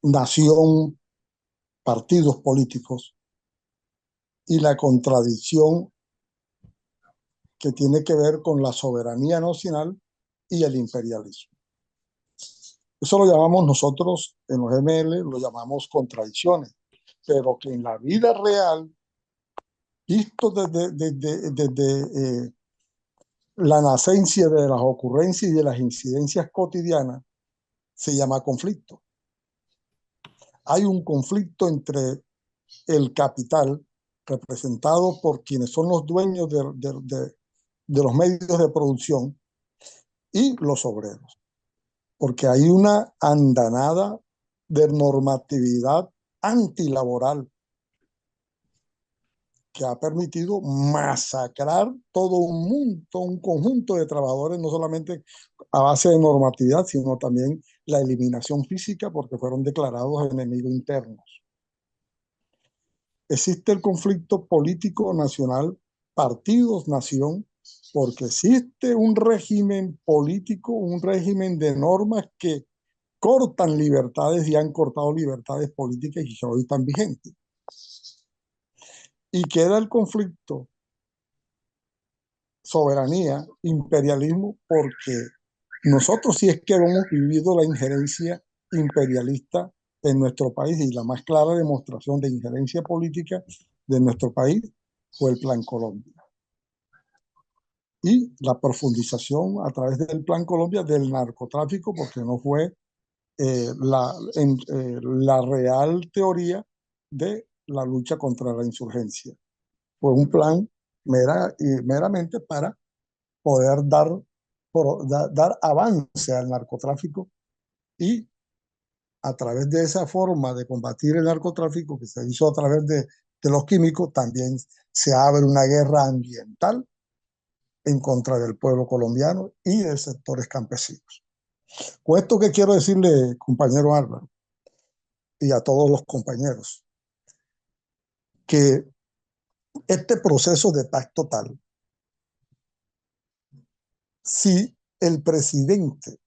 nación, partidos políticos, y la contradicción que tiene que ver con la soberanía nacional y el imperialismo. Eso lo llamamos nosotros en los ML, lo llamamos contradicciones, pero que en la vida real, visto desde la nacencia de las ocurrencias y de las incidencias cotidianas, se llama conflicto. Hay un conflicto entre el capital, representado por quienes son los dueños de los medios de producción, y los obreros, porque hay una andanada de normatividad antilaboral que ha permitido masacrar todo un conjunto de trabajadores, no solamente a base de normatividad, sino también la eliminación física, porque fueron declarados enemigos internos. Existe el conflicto político nacional, partidos-nación, porque existe un régimen político, un régimen de normas que cortan libertades y han cortado libertades políticas y que hoy están vigentes. Y queda el conflicto soberanía, imperialismo, porque nosotros sí es que hemos vivido la injerencia imperialista en nuestro país, y la más clara demostración de injerencia política de nuestro país fue el Plan Colombia. Y la profundización a través del Plan Colombia del narcotráfico, porque no fue la real teoría de la lucha contra la insurgencia. Fue un plan meramente para poder dar, dar avance al narcotráfico y a través de esa forma de combatir el narcotráfico que se hizo a través de los químicos, también se abre una guerra ambiental en contra del pueblo colombiano y de sectores campesinos. Con esto que quiero decirle, compañero Álvaro, y a todos los compañeros, que este proceso de paz total, si el presidente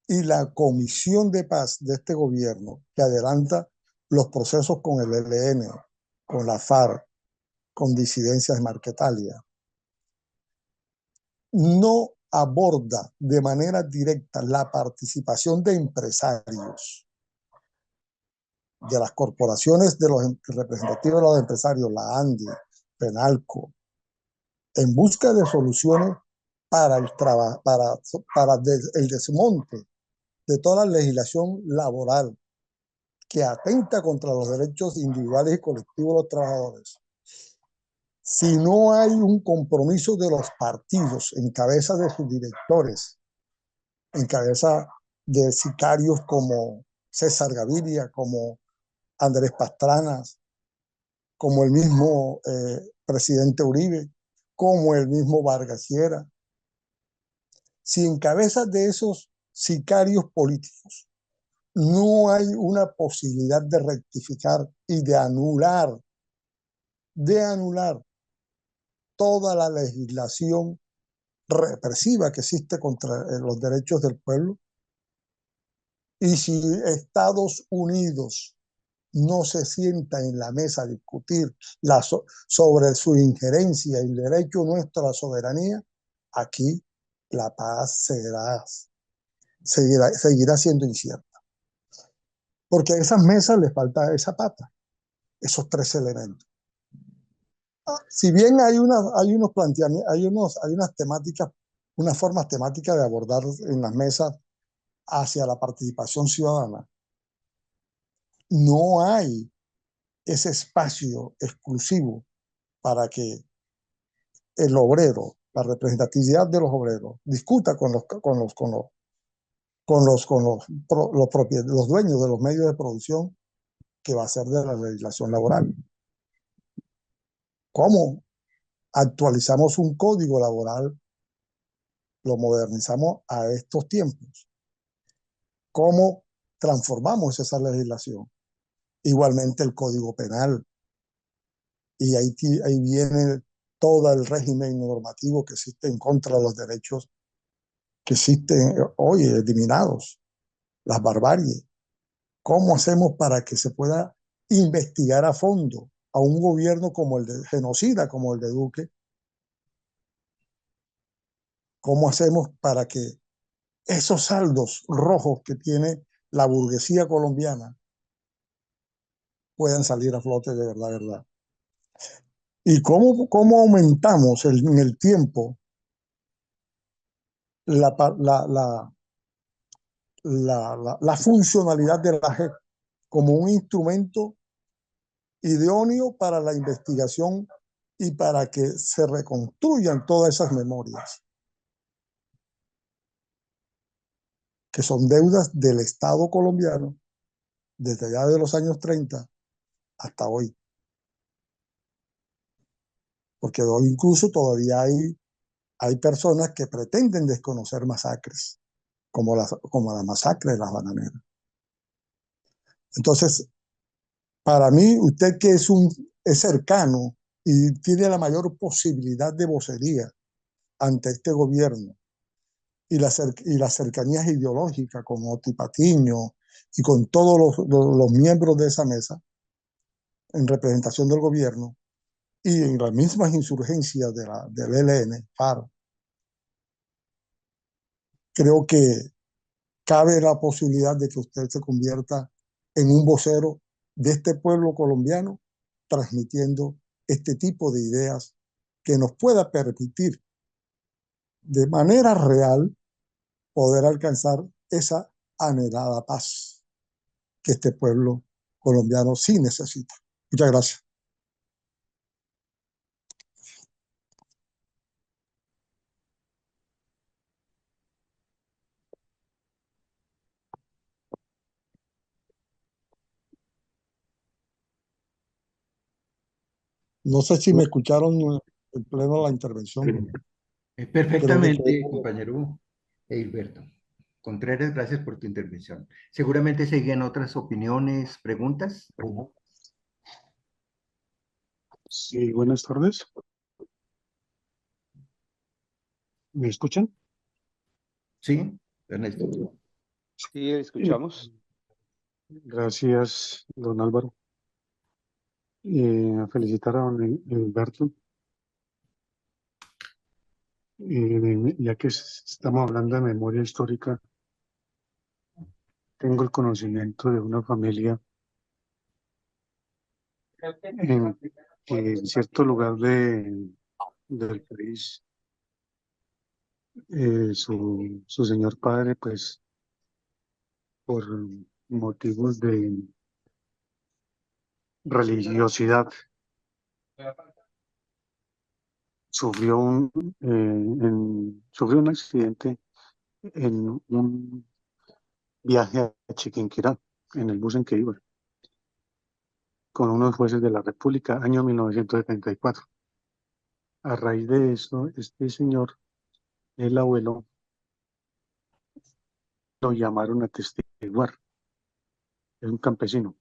y la comisión de paz de este gobierno que adelanta los procesos con el ELN, con la FARC, con disidencias de Marquetalia, no aborda de manera directa la participación de empresarios, de las corporaciones de los representativos de los empresarios, la ANDI, Penalco, en busca de soluciones para el desmonte de toda la legislación laboral que atenta contra los derechos individuales y colectivos de los trabajadores. Si no hay un compromiso de los partidos en cabeza de sus directores, en cabeza de sicarios como César Gaviria, como Andrés Pastrana, como el mismo presidente Uribe, como el mismo Vargas Lleras, si en cabeza de esos sicarios políticos no hay una posibilidad de rectificar y de anular toda la legislación represiva que existe contra los derechos del pueblo, y si Estados Unidos no se sienta en la mesa a discutir sobre su injerencia y el derecho nuestro a la soberanía, aquí la paz seguirá siendo incierta. Porque a esas mesas les falta esa pata, esos tres elementos. Si bien hay unos planteamientos, hay unas temáticas, unas formas temáticas de abordar en las mesas hacia la participación ciudadana, no hay ese espacio exclusivo para que el obrero, la representatividad de los obreros, discuta con los dueños de los medios de producción que va a ser de la legislación laboral. ¿Cómo actualizamos un código laboral, lo modernizamos a estos tiempos? ¿Cómo transformamos esa legislación? Igualmente el Código Penal. Y ahí viene todo el régimen normativo que existe en contra de los derechos que existen hoy eliminados, las barbaries. ¿Cómo hacemos para que se pueda investigar a fondo a un gobierno como el de genocida, como el de Duque? ¿Cómo hacemos para que esos saldos rojos que tiene la burguesía colombiana puedan salir a flote de verdad? ¿Y cómo aumentamos en el tiempo la funcionalidad de la JEP como un instrumento idóneo para la investigación y para que se reconstruyan todas esas memorias, que son deudas del Estado colombiano desde allá de los años 30 hasta hoy? Porque hoy incluso todavía hay personas que pretenden desconocer masacres, como la masacre de las bananeras. Entonces, para mí, usted que es cercano y tiene la mayor posibilidad de vocería ante este gobierno y las cercanías ideológicas con Oti Patiño y con todos los miembros de esa mesa en representación del gobierno y en las mismas insurgencias del ELN, FARC, creo que cabe la posibilidad de que usted se convierta en un vocero de este pueblo colombiano, transmitiendo este tipo de ideas que nos pueda permitir de manera real poder alcanzar esa anhelada paz que este pueblo colombiano sí necesita. Muchas gracias. No sé si me escucharon en pleno la intervención. Creo que quedé
Perfectamente,
como-
compañero Edilberto. Contreras, gracias por tu intervención. Seguramente seguían otras opiniones, preguntas.
Sí, buenas tardes. ¿Me escuchan?
Sí, Ernesto.
Sí, escuchamos.
Gracias, don Álvaro. A felicitar a don Alberto, ya que estamos hablando de memoria histórica. Tengo el conocimiento de una familia en, que en cierto lugar del país, su señor padre, pues por motivos de religiosidad, sufrió sufrió un accidente en un viaje a Chiquinquirá, en el bus en que iba, con unos jueces de la República, año 1974. A raíz de eso, este señor, el abuelo, lo llamaron a testiguar, es un campesino.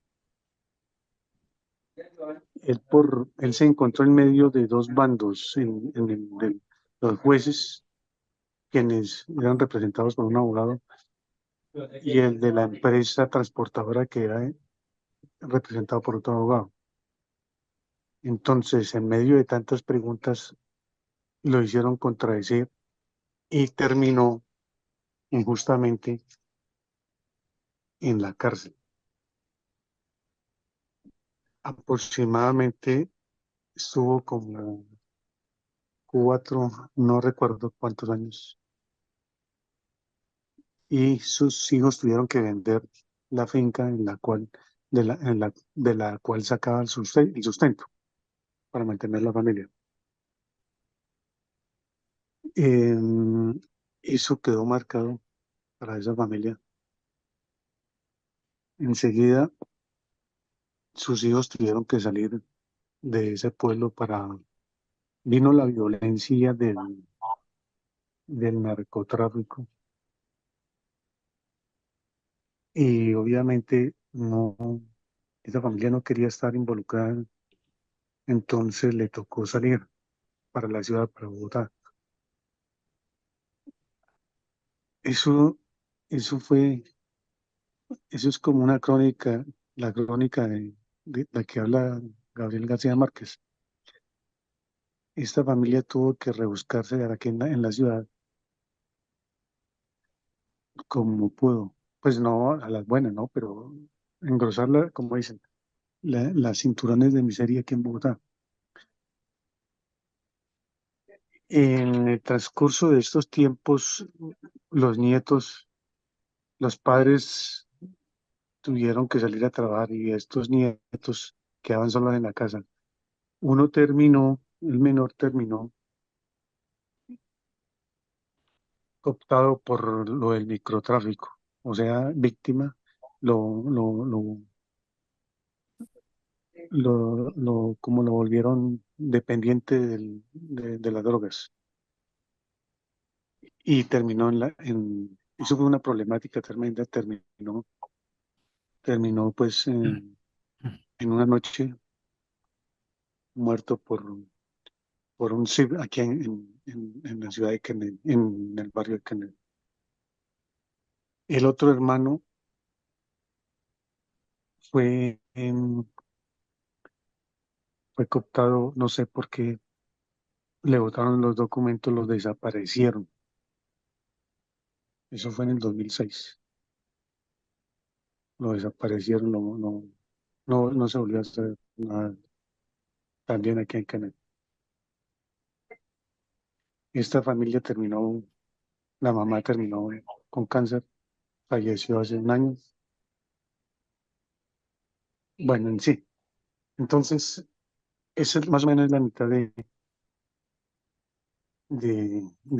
Él se encontró en medio de dos bandos, los jueces, quienes eran representados por un abogado, y el de la empresa transportadora, que era representado por otro abogado. Entonces, en medio de tantas preguntas, lo hicieron contradecir y terminó injustamente en la cárcel. Aproximadamente estuvo como 4, no recuerdo cuántos años, y sus hijos tuvieron que vender la finca en la cual, de la cual sacaban el sustento para mantener la familia. Eso quedó marcado para esa familia. Enseguida sus hijos tuvieron que salir de ese pueblo vino la violencia del narcotráfico, y obviamente esa familia no quería estar involucrada, entonces le tocó salir para la ciudad, para Bogotá. Eso, eso fue, eso es como una crónica, la crónica de la que habla Gabriel García Márquez. Esta familia tuvo que rebuscarse aquí en la ciudad como pudo. Pues no a las buenas, ¿no? Pero engrosarla, como dicen, las cinturones de miseria aquí en Bogotá. En el transcurso de estos tiempos, los nietos, los padres tuvieron que salir a trabajar y estos nietos quedaban solos en la casa. El menor terminó optado por lo del microtráfico, o sea, víctima, lo, lo, lo, como lo volvieron dependiente de las drogas, y terminó eso fue una problemática tremenda, terminó pues en una noche muerto por un CIV aquí en la ciudad de Kennedy, en el barrio de Kennedy. El otro hermano fue, fue cooptado, no sé por qué, le botaron los documentos, los desaparecieron. Eso fue en el 2006. Lo desaparecieron, no se volvió a hacer nada. También aquí en Kennedy. Esta familia la mamá terminó con cáncer, falleció hace un año. Bueno, en sí. Entonces, esa es más o menos la mitad de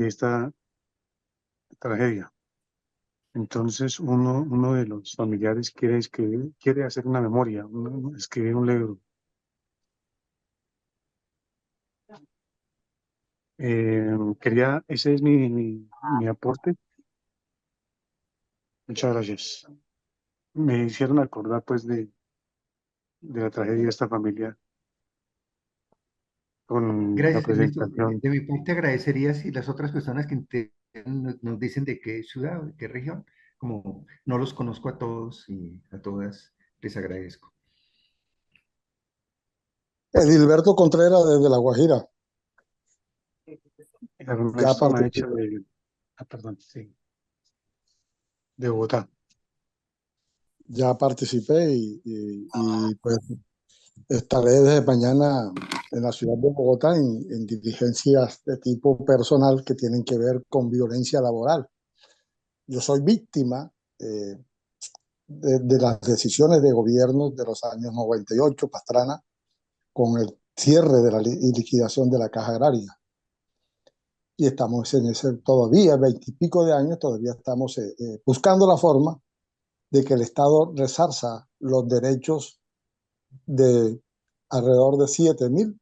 esta tragedia. Entonces, uno de los familiares quiere hacer una memoria, escribir un libro. Ese es mi aporte. Muchas gracias. Me hicieron acordar pues de la tragedia de esta familia con la
Gracias, Ernesto.
presentación.
De mi parte agradecería si las otras personas que nos dicen de qué ciudad o de qué región, como no los conozco a todos y a todas, les agradezco.
Edilberto Contreras desde La Guajira, ya
Ernesto Maecha
participé,
perdón, sí, de Bogotá.
ya participé pues estaré desde mañana en la ciudad de Bogotá en diligencias de tipo personal que tienen que ver con violencia laboral. Yo soy víctima eh, de las decisiones de gobierno de los años 98, Pastrana, con el cierre de y liquidación de la Caja Agraria. Y estamos en ese todavía, 20 y pico de años, todavía estamos buscando la forma de que el Estado resarza los derechos de alrededor de 7.000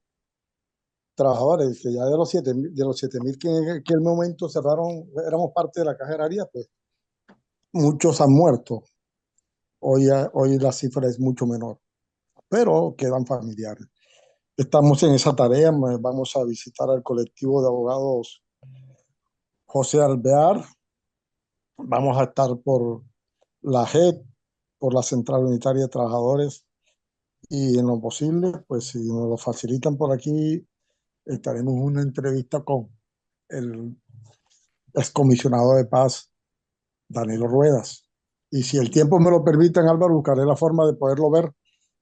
trabajadores, que ya de los 7.000 que en aquel momento cerraron, éramos parte de la Caja Agraria, pues muchos han muerto. Hoy la cifra es mucho menor, pero quedan familiares. Estamos en esa tarea, vamos a visitar al colectivo de abogados José Alvear, vamos a estar por la JET, por la Central Unitaria de Trabajadores, y en lo posible, pues si nos lo facilitan por aquí, estaremos en una entrevista con el excomisionado de paz, Danilo Ruedas. Y si el tiempo me lo permite, Álvaro, buscaré la forma de poderlo ver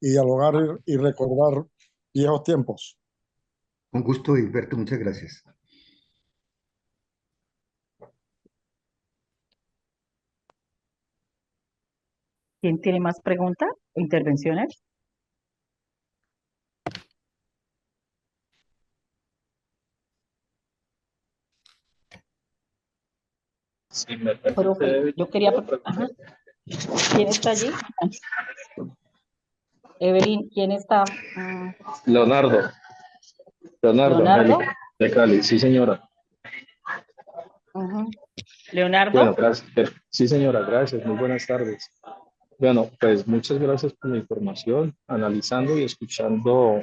y dialogar y recordar viejos tiempos.
Con gusto, Gilberto, muchas gracias.
¿Quién tiene más preguntas o intervenciones?
Si me
Profe,
permite,
yo quería... Ajá. ¿Quién está allí? Evelyn, ¿quién está?
Leonardo, Leonardo
Leonardo.
Angélica, de Cali, sí señora.
Ujú. Leonardo.
Bueno, gracias. Sí señora, gracias, muy buenas tardes. Bueno, pues muchas gracias por la información, analizando y escuchando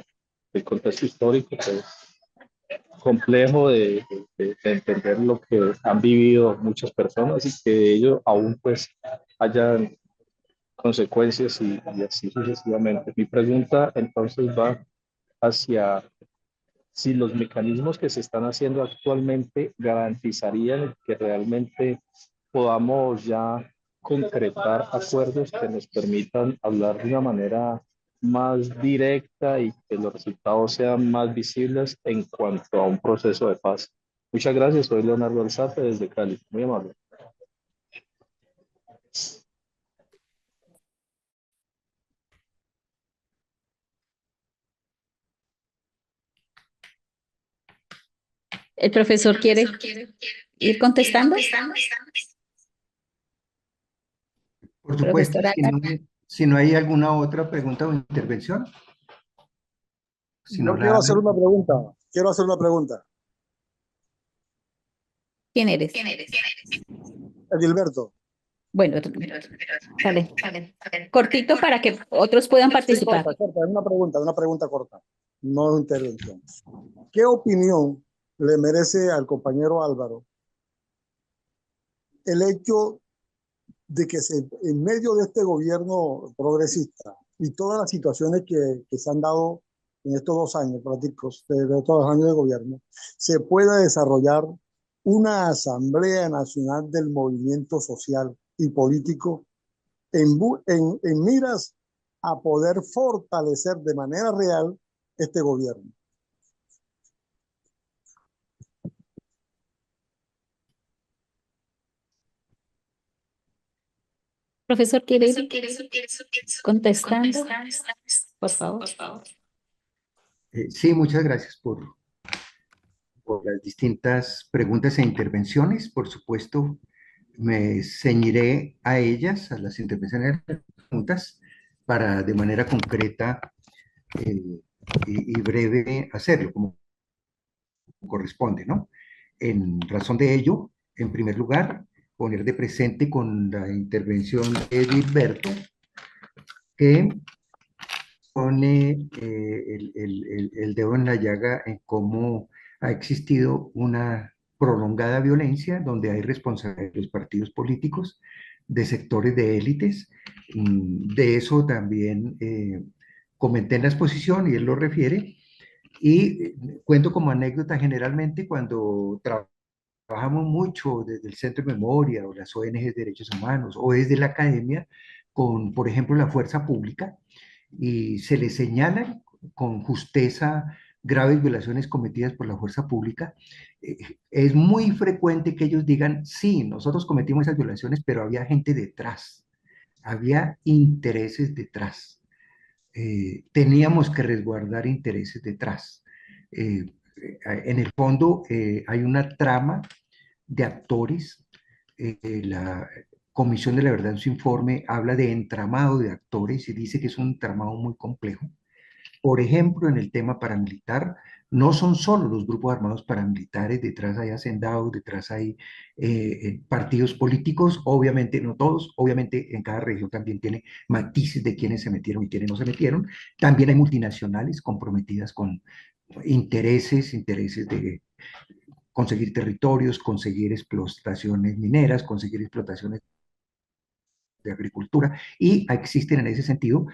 el contexto histórico, pues complejo de entender lo que han vivido muchas personas y que de ello aún pues hayan consecuencias y así sucesivamente. Mi pregunta entonces va hacia si los mecanismos que se están haciendo actualmente garantizarían que realmente podamos ya concretar acuerdos que nos permitan hablar de una manera más directa y que los resultados sean más visibles en cuanto a un proceso de paz. Muchas gracias, soy Leonardo Alzate desde Cali, muy amable.
¿El profesor quiere ir contestando?
Por supuesto,
Profesora,
si no hay alguna otra pregunta o intervención, si no
Yo
la
quiero hacer
hay,
una pregunta. Quiero hacer una pregunta.
¿quién eres?
Edilberto.
Bueno, dale. Cortito para que otros puedan
Sí,
participar.
corta, una pregunta corta, no intervención. ¿Qué opinión le merece al compañero Álvaro el hecho de que en medio de este gobierno progresista y todas las situaciones que se han dado en estos 2 años prácticos, de estos 2 años de gobierno, se pueda desarrollar una Asamblea Nacional del Movimiento Social y Político en miras a poder fortalecer de manera real este gobierno?
Profesor, ¿quiere ir contestando? Por favor.
sí, muchas gracias por las distintas preguntas e intervenciones. Por supuesto, me ceñiré a ellas, a las intervenciones y preguntas, para de manera concreta y breve hacerlo. Como corresponde, ¿no? En razón de ello, en primer lugar, poner de presente con la intervención de Gilberto, que pone el dedo en la llaga en cómo ha existido una prolongada violencia donde hay responsabilidad de los partidos políticos, de sectores de élites. De eso también comenté en la exposición y él lo refiere. Y cuento como anécdota generalmente cuando trabajamos mucho desde el Centro de Memoria o las ONG de Derechos Humanos o desde la academia con, por ejemplo, la fuerza pública y se le señalan con justeza graves violaciones cometidas por la fuerza pública, es muy frecuente que ellos digan, sí, nosotros cometimos esas violaciones, pero había gente detrás, había intereses detrás. Teníamos que resguardar intereses detrás. En el fondo hay una trama de actores. La Comisión de la Verdad en su informe habla de entramado de actores y dice que es un entramado muy complejo. Por ejemplo, en el tema paramilitar, no son solo los grupos armados paramilitares, detrás hay hacendados, detrás hay partidos políticos, obviamente no todos, obviamente en cada región también tiene matices de quienes se metieron y quienes no se metieron. También hay multinacionales comprometidas con intereses de conseguir territorios, conseguir explotaciones mineras, conseguir explotaciones de agricultura, y existen en ese sentido,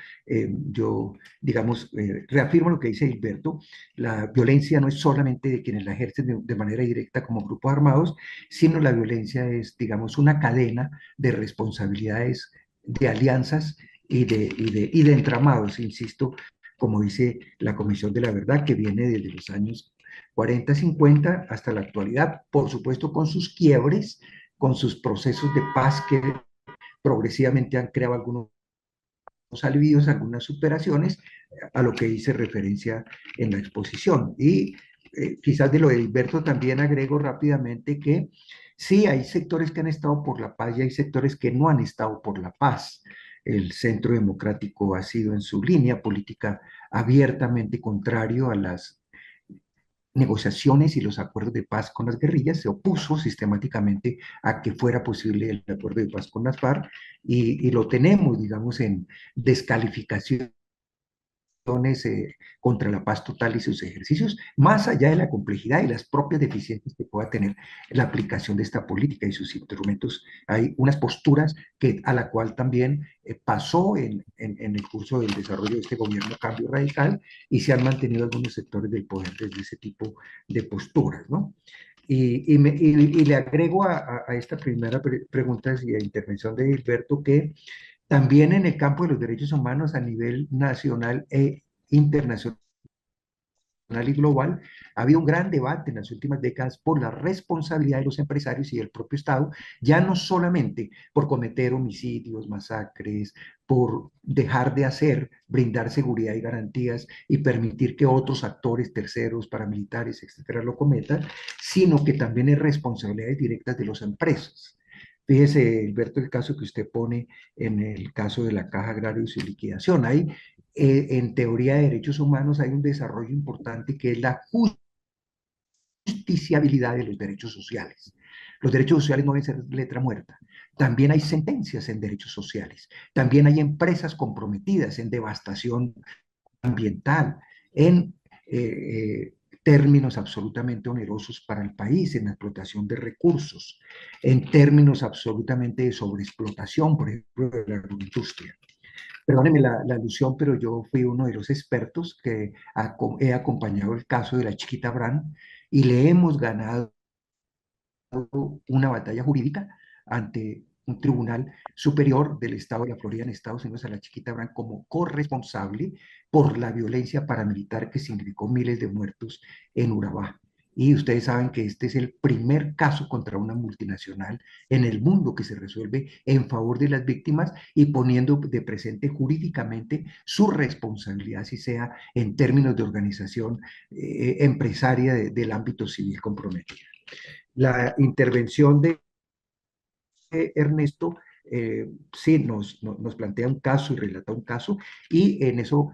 yo, digamos, reafirmo lo que dice Gilberto, la violencia no es solamente de quienes la ejercen de manera directa como grupos armados, sino la violencia es, digamos, una cadena de responsabilidades, de alianzas y de entramados, insisto, como dice la Comisión de la Verdad, que viene desde los años 40, 50 hasta la actualidad, por supuesto con sus quiebres, con sus procesos de paz que progresivamente han creado algunos alivios, algunas superaciones, a lo que hice referencia en la exposición. Y quizás de lo de Hilberto también agrego rápidamente que sí, hay sectores que han estado por la paz y hay sectores que no han estado por la paz. El Centro Democrático ha sido en su línea política abiertamente contrario a las negociaciones y los acuerdos de paz con las guerrillas, se opuso sistemáticamente a que fuera posible el acuerdo de paz con las FARC y lo tenemos, digamos, en descalificación contra la paz total y sus ejercicios, más allá de la complejidad y las propias deficiencias que pueda tener la aplicación de esta política y sus instrumentos. Hay unas posturas que, a la cual también pasó en el curso del desarrollo de este gobierno Cambio Radical y se han mantenido algunos sectores del poder desde ese tipo de posturas, ¿no? Y le agrego a esta primera pregunta y a intervención de Gilberto que también en el campo de los derechos humanos a nivel nacional e internacional y global, ha habido un gran debate en las últimas décadas por la responsabilidad de los empresarios y del propio Estado, ya no solamente por cometer homicidios, masacres, por dejar de hacer, brindar seguridad y garantías y permitir que otros actores terceros, paramilitares, etcétera, lo cometan, sino que también hay responsabilidades directas de las empresas. Fíjese, Alberto, el caso que usted pone en el caso de la Caja Agraria y su liquidación. Hay en teoría de derechos humanos hay un desarrollo importante que es la justiciabilidad de los derechos sociales. Los derechos sociales no deben ser letra muerta. También hay sentencias en derechos sociales. También hay empresas comprometidas en devastación ambiental, en términos absolutamente onerosos para el país, en la explotación de recursos, en términos absolutamente de sobreexplotación, por ejemplo, de la agroindustria. Perdónenme la alusión, pero yo fui uno de los expertos que he acompañado el caso de la Chiquita Brand y le hemos ganado una batalla jurídica ante un tribunal superior del estado de la Florida en Estados Unidos a la Chiquita Brand como corresponsable por la violencia paramilitar que significó miles de muertos en Urabá. Y ustedes saben que este es el primer caso contra una multinacional en el mundo que se resuelve en favor de las víctimas y poniendo de presente jurídicamente su responsabilidad, si sea en términos de organización empresaria del ámbito civil comprometida. La intervención de Ernesto sí, nos plantea un caso y relata un caso, y en eso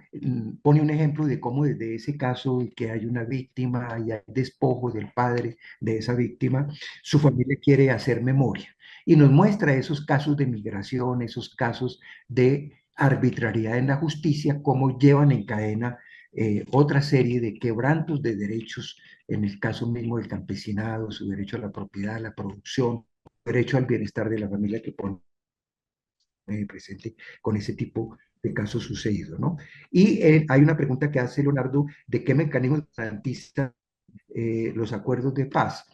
pone un ejemplo de cómo desde ese caso que hay una víctima y hay despojo del padre de esa víctima, su familia quiere hacer memoria. Y nos muestra esos casos de migración, esos casos de arbitrariedad en la justicia, cómo llevan en cadena otra serie de quebrantos de derechos, en el caso mismo del campesinado, su derecho a la propiedad, a la producción, derecho al bienestar de la familia que pone presente con ese tipo de casos sucedidos, ¿no? Y hay una pregunta que hace Leonardo de qué mecanismos garantizan los acuerdos de paz.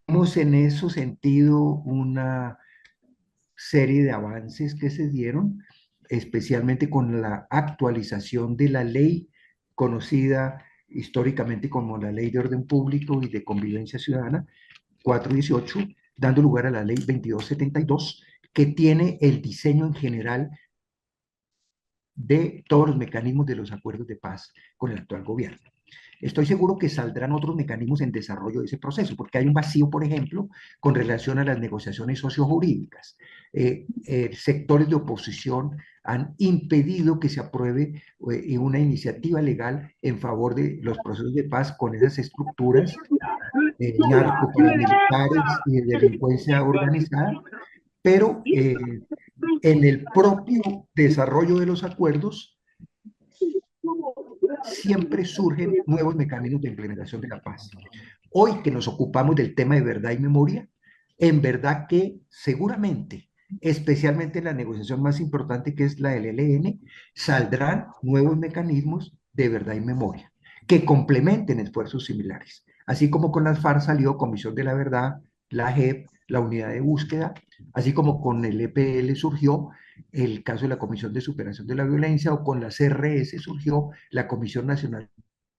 Tenemos en ese sentido una serie de avances que se dieron, especialmente con la actualización de la ley conocida históricamente como la Ley de Orden Público y de Convivencia Ciudadana 418, dando lugar a la Ley 2272, que tiene el diseño en general de todos los mecanismos de los acuerdos de paz con el actual gobierno. Estoy seguro que saldrán otros mecanismos en desarrollo de ese proceso, porque hay un vacío, por ejemplo, con relación a las negociaciones sociojurídicas. Sectores de oposición han impedido que se apruebe una iniciativa legal en favor de los procesos de paz con esas estructuras narcoparamilitares y de delincuencia organizada, pero en el propio desarrollo de los acuerdos siempre surgen nuevos mecanismos de implementación de la paz. Hoy que nos ocupamos del tema de verdad y memoria, en verdad que seguramente, especialmente en la negociación más importante que es la del ELN, saldrán nuevos mecanismos de verdad y memoria que complementen esfuerzos similares. Así como con las FARC salió Comisión de la Verdad, la JEP, la Unidad de Búsqueda, así como con el EPL surgió el caso de la Comisión de Superación de la Violencia, o con la CRS surgió la Comisión Nacional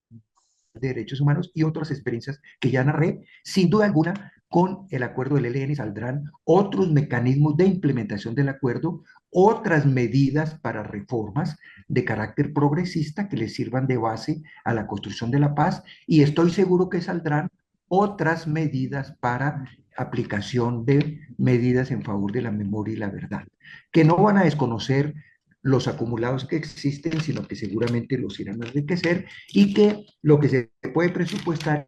de Derechos Humanos, y otras experiencias que ya narré. Sin duda alguna, con el acuerdo del ELN saldrán otros mecanismos de implementación del acuerdo, otras medidas para reformas de carácter progresista que les sirvan de base a la construcción de la paz, y estoy seguro que saldrán otras medidas para aplicación de medidas en favor de la memoria y la verdad, que no van a desconocer los acumulados que existen, sino que seguramente los irán a enriquecer, y que lo que se puede presupuestar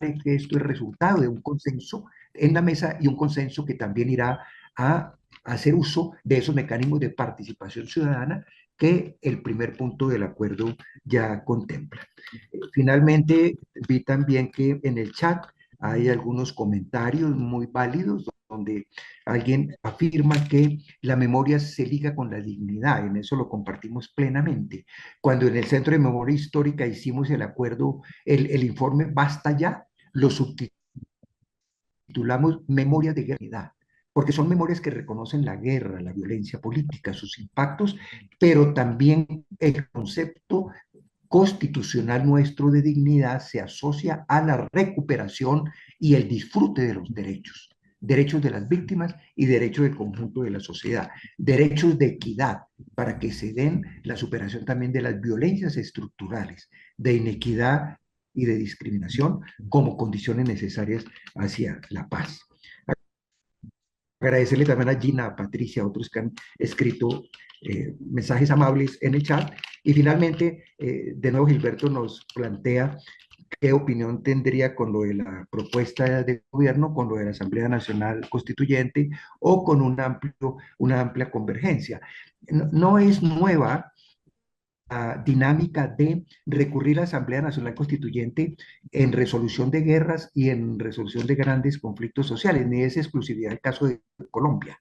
es que esto es resultado de un consenso en la mesa, y un consenso que también irá a hacer uso de esos mecanismos de participación ciudadana que el primer punto del acuerdo ya contempla. Finalmente, vi también que en el chat hay algunos comentarios muy válidos donde alguien afirma que la memoria se liga con la dignidad. En eso lo compartimos plenamente. Cuando en el Centro de Memoria Histórica hicimos el acuerdo, el informe Basta Ya, lo subtitulamos Memoria de Guerra, porque son memorias que reconocen la guerra, la violencia política, sus impactos, pero también el concepto constitucional nuestro de dignidad se asocia a la recuperación y el disfrute de los derechos, derechos de las víctimas y derechos del conjunto de la sociedad, derechos de equidad para que se den la superación también de las violencias estructurales, de inequidad y de discriminación como condiciones necesarias hacia la paz. Agradecerle también a Gina, a Patricia, a otros que han escrito mensajes amables en el chat. Y finalmente, de nuevo, Gilberto nos plantea qué opinión tendría con lo de la propuesta de gobierno, con lo de la Asamblea Nacional Constituyente, o con una amplia convergencia. No es nueva dinámica de recurrir a la Asamblea Nacional Constituyente en resolución de guerras y en resolución de grandes conflictos sociales, ni es exclusividad el caso de Colombia.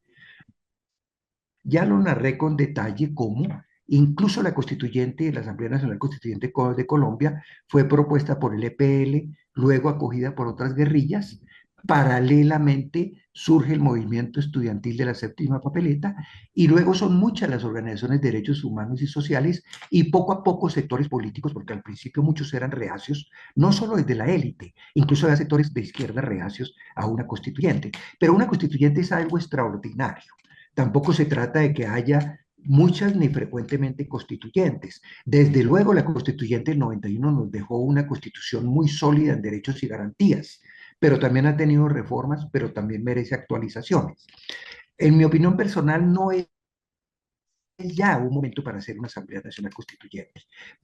Ya lo narré con detalle cómo incluso la constituyente, la Asamblea Nacional Constituyente de Colombia, fue propuesta por el EPL, luego acogida por otras guerrillas. Paralelamente surge el movimiento estudiantil de la séptima papeleta, y luego son muchas las organizaciones de derechos humanos y sociales, y poco a poco sectores políticos, porque al principio muchos eran reacios, no solo desde la élite, incluso había sectores de izquierda reacios a una constituyente. Pero una constituyente es algo extraordinario. Tampoco se trata de que haya muchas ni frecuentemente constituyentes. Desde luego, la constituyente del 91 nos dejó una constitución muy sólida en derechos y garantías, pero también ha tenido reformas, pero también merece actualizaciones. En mi opinión personal, no es ya un momento para hacer una Asamblea Nacional Constituyente,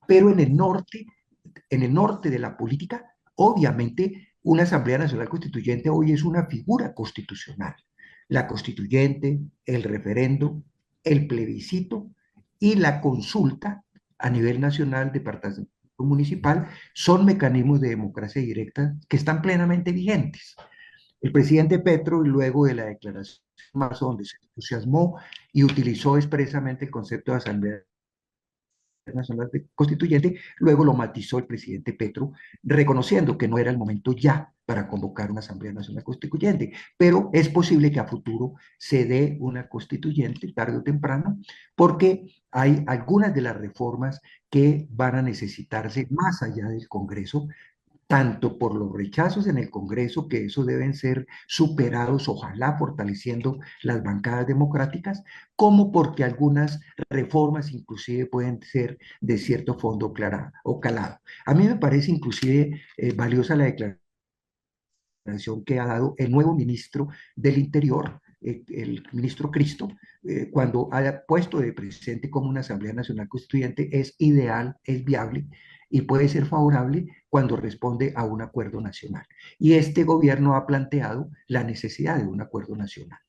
pero en el norte de la política, obviamente, una Asamblea Nacional Constituyente hoy es una figura constitucional. La constituyente, el referendo, el plebiscito y la consulta a nivel nacional, departamento municipal, son mecanismos de democracia directa que están plenamente vigentes. El presidente Petro, y luego de la declaración de marzo, donde se entusiasmó y utilizó expresamente el concepto de Asamblea Nacional Constituyente, luego lo matizó el presidente Petro, reconociendo que no era el momento ya para convocar una Asamblea Nacional Constituyente, pero es posible que a futuro se dé una constituyente, tarde o temprano, porque hay algunas de las reformas que van a necesitarse más allá del Congreso, tanto por los rechazos en el Congreso, que eso deben ser superados, ojalá fortaleciendo las bancadas democráticas, como porque algunas reformas inclusive pueden ser de cierto fondo o calado. A mí me parece inclusive valiosa la declaración que ha dado el nuevo ministro del Interior, el ministro Cristo, cuando ha puesto de presente como una Asamblea Nacional Constituyente es ideal, es viable y puede ser favorable cuando responde a un acuerdo nacional. Y este gobierno ha planteado la necesidad de un acuerdo nacional.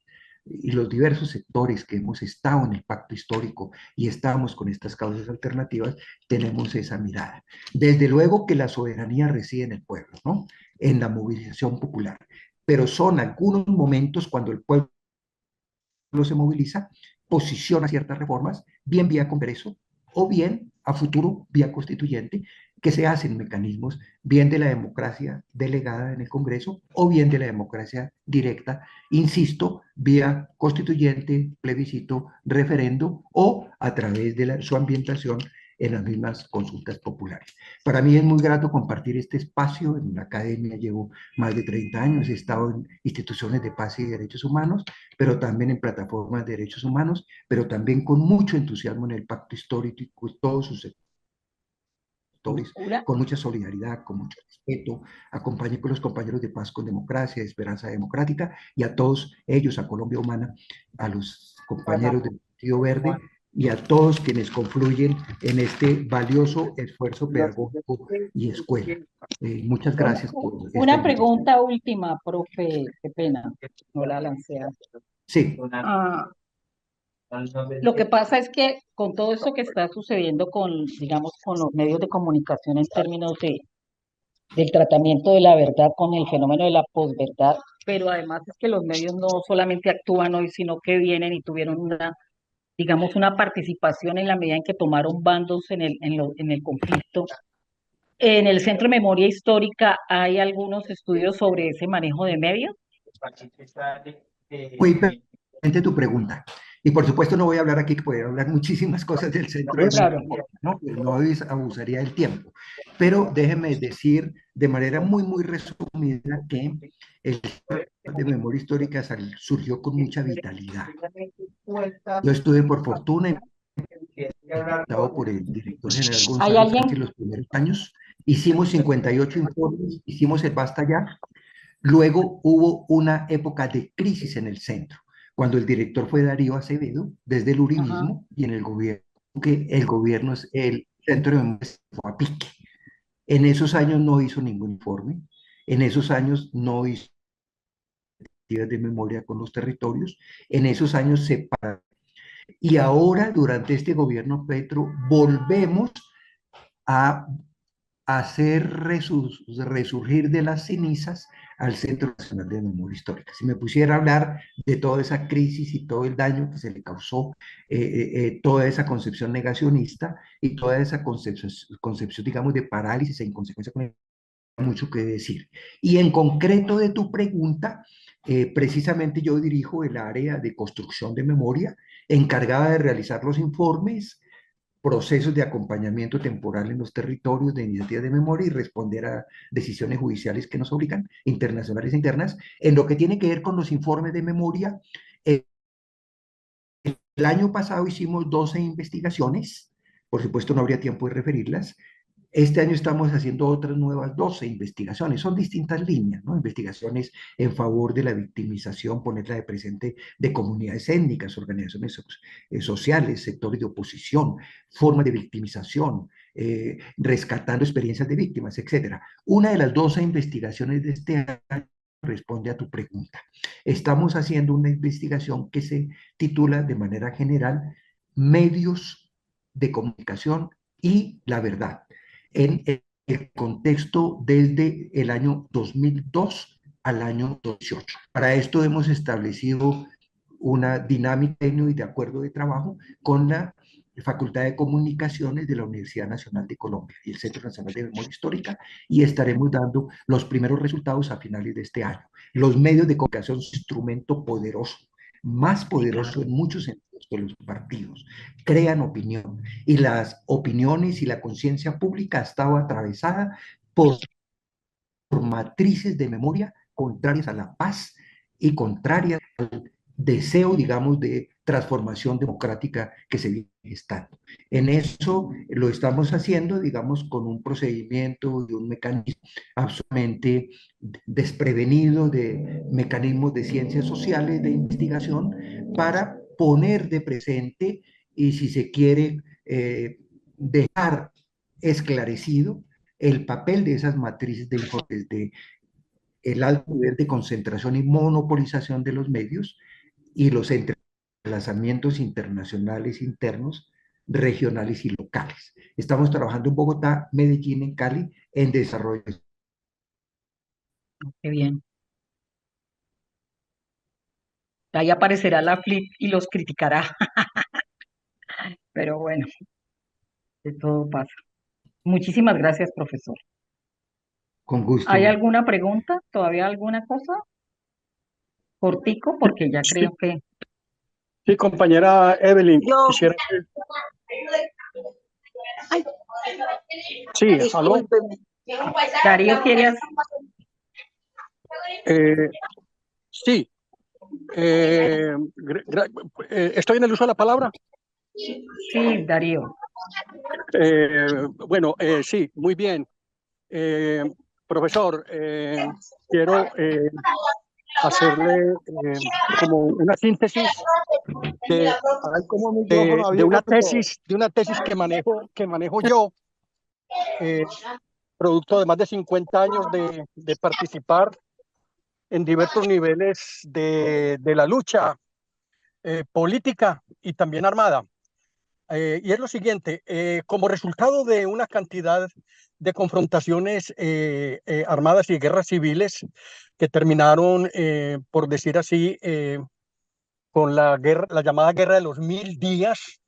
Y los diversos sectores que hemos estado en el pacto histórico y estamos con estas causas alternativas, tenemos esa mirada. Desde luego que la soberanía reside en el pueblo, ¿no? En la movilización popular, pero son algunos momentos cuando el pueblo se moviliza, posiciona ciertas reformas, bien vía Congreso o bien a futuro vía constituyente, que se hacen mecanismos bien de la democracia delegada en el Congreso o bien de la democracia directa, insisto, vía constituyente, plebiscito, referendo o a través de su ambientación en las mismas consultas populares. Para mí es muy grato compartir este espacio. En la academia llevo más de 30 años, he estado en instituciones de paz y derechos humanos, pero también en plataformas de derechos humanos, pero también con mucho entusiasmo en el pacto histórico y todos sus sectores, con mucha solidaridad, con mucho respeto. Acompañé con los compañeros de Paz con Democracia, de Esperanza Democrática, y a todos ellos, a Colombia Humana, a los compañeros del Partido Verde y a todos quienes confluyen en este valioso esfuerzo pedagógico y escuela. Muchas gracias por esta
Una
invitación.
pregunta última, profe, qué pena, no la lancé antes.
Sí.
Lo que pasa es que con todo esto que está sucediendo con, digamos, con los medios de comunicación en términos del tratamiento de la verdad con el fenómeno de la posverdad, pero además es que los medios no solamente actúan hoy, sino que vienen y tuvieron una, digamos, una participación en la medida en que tomaron bandos en el conflicto. En el Centro de Memoria Histórica hay algunos estudios sobre ese manejo de medios.
Muy pertinente tu pregunta. Y por supuesto no voy a hablar aquí, que podría hablar muchísimas cosas del Centro de
Claro.
Memoria, ¿no? No abusaría del tiempo. Pero déjeme decir de manera muy resumida que el Centro de Memoria Histórica surgió con mucha vitalidad. Yo estuve por fortuna invitado por el director general
¿Hay
Gonzalo
alguien?
Sánchez los primeros años. Hicimos 58 informes, hicimos el Basta Ya. Luego hubo una época de crisis en el centro, cuando el director fue Darío Acevedo, desde el uribismo, y en el gobierno, que el gobierno, el centro de memoria se fue a pique. En esos años no hizo ningún informe, en esos años no hizo de memoria con los territorios, en esos años se paró. Y ahora, durante este gobierno Petro, volvemos a hacer resurgir de las cenizas al Centro Nacional de Memoria Histórica. Si me pusiera a hablar de toda esa crisis y todo el daño que se le causó, toda esa concepción negacionista y toda esa concepción, digamos, de parálisis e inconsecuencia con el, mucho que decir. Y en concreto de tu pregunta, precisamente yo dirijo el área de construcción de memoria, encargada de realizar los informes, procesos de acompañamiento temporal en los territorios de iniciativas de memoria y responder a decisiones judiciales que nos obligan, internacionales e internas. En lo que tiene que ver con los informes de memoria, el año pasado hicimos 12 investigaciones, por supuesto no habría tiempo de referirlas, Este año estamos haciendo otras nuevas 12 investigaciones, son distintas líneas, ¿no? Investigaciones en favor de la victimización, ponerla de presente de comunidades étnicas, organizaciones sociales, sectores de oposición, formas de victimización, rescatando experiencias de víctimas, etcétera. Una de las 12 investigaciones de este año responde a tu pregunta. Estamos haciendo una investigación que se titula de manera general Medios de comunicación y la verdad, en el contexto desde el año 2002 al año 2018. Para esto hemos establecido una dinámica y de acuerdo de trabajo con la Facultad de Comunicaciones de la Universidad Nacional de Colombia y el Centro Nacional de Memoria Histórica, y estaremos dando los primeros resultados a finales de este año. Los medios de comunicación son un instrumento poderoso, más poderoso en muchos sentidos que los partidos. Crean opinión, y las opiniones y la conciencia pública ha estado atravesada por matrices de memoria contrarias a la paz y contrarias al deseo, digamos, de transformación democrática que se viene gestando. En eso lo estamos haciendo, digamos, con un procedimiento y un mecanismo absolutamente desprevenido de mecanismos de ciencias sociales, de investigación, para poner de presente y, si se quiere, dejar esclarecido el papel de esas matrices de informes, de el alto nivel de concentración y monopolización de los medios y los entrelazamientos internacionales internos, regionales y locales. Estamos trabajando en Bogotá, Medellín, en Cali, en desarrollo.
Qué bien. Ahí aparecerá la FLIP y los criticará, pero bueno, de todo pasa. Muchísimas gracias, profesor.
Con gusto.
¿Hay alguna pregunta? ¿Todavía alguna cosa? Cortico, porque ya
Sí,
creo que...
sí, compañera Evelyn,
Yo,
quisiera
ay,
sí, aló.
discúlpeme.
Darío, ¿quieres?
Eh, sí, estoy en el uso de la palabra.
Sí, Darío.
Bueno, sí, muy bien. Profesor, quiero hacerle como una síntesis de,
Hay como un micrófono
de una
abierto.
tesis que manejo yo, producto de más de 50 años de participar en diversos niveles de la lucha política y también armada. Y es lo siguiente, como resultado de una cantidad de confrontaciones armadas y guerras civiles que terminaron, por decir así, con la llamada Guerra de los 1000 días,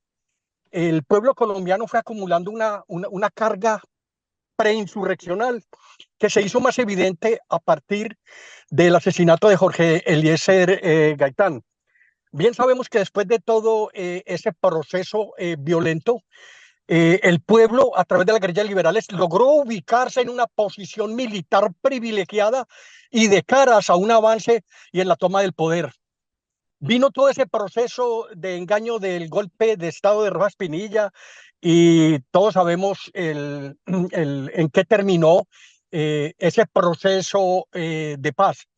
el pueblo colombiano fue acumulando una carga preinsurreccional que se hizo más evidente a partir del asesinato de Jorge Eliezer Gaitán. Bien sabemos que después de todo ese proceso violento, el pueblo, a través de las guerrillas liberales, logró ubicarse en una posición militar privilegiada y de caras a un avance y en la toma del poder. Vino todo ese proceso de engaño del golpe de Estado de Rojas Pinilla y todos sabemos en qué terminó ese proceso de paz.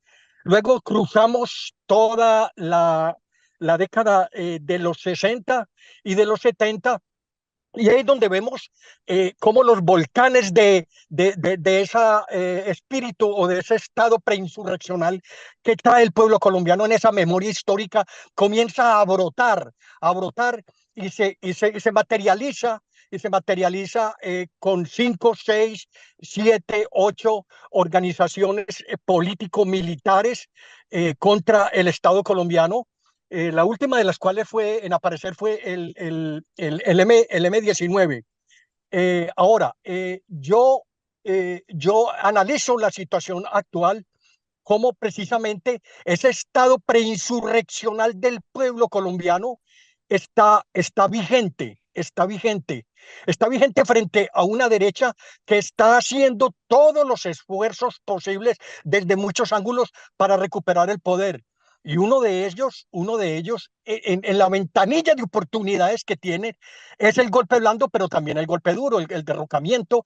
Luego cruzamos toda la década de los 60 y de los 70, y ahí es donde vemos cómo los volcanes de ese espíritu o de ese estado preinsurreccional que trae el pueblo colombiano en esa memoria histórica comienza a brotar y se materializa. Y se materializa con 5, 6, 7, 8 organizaciones político-militares contra el Estado colombiano. La última de las cuales fue en aparecer fue el M-19. Ahora, yo analizo la situación actual como precisamente ese estado preinsurreccional del pueblo colombiano está vigente, está vigente frente a una derecha que está haciendo todos los esfuerzos posibles desde muchos ángulos para recuperar el poder. y uno de ellos en la ventanilla de oportunidades que tiene es el golpe blando, pero también el golpe duro, el derrocamiento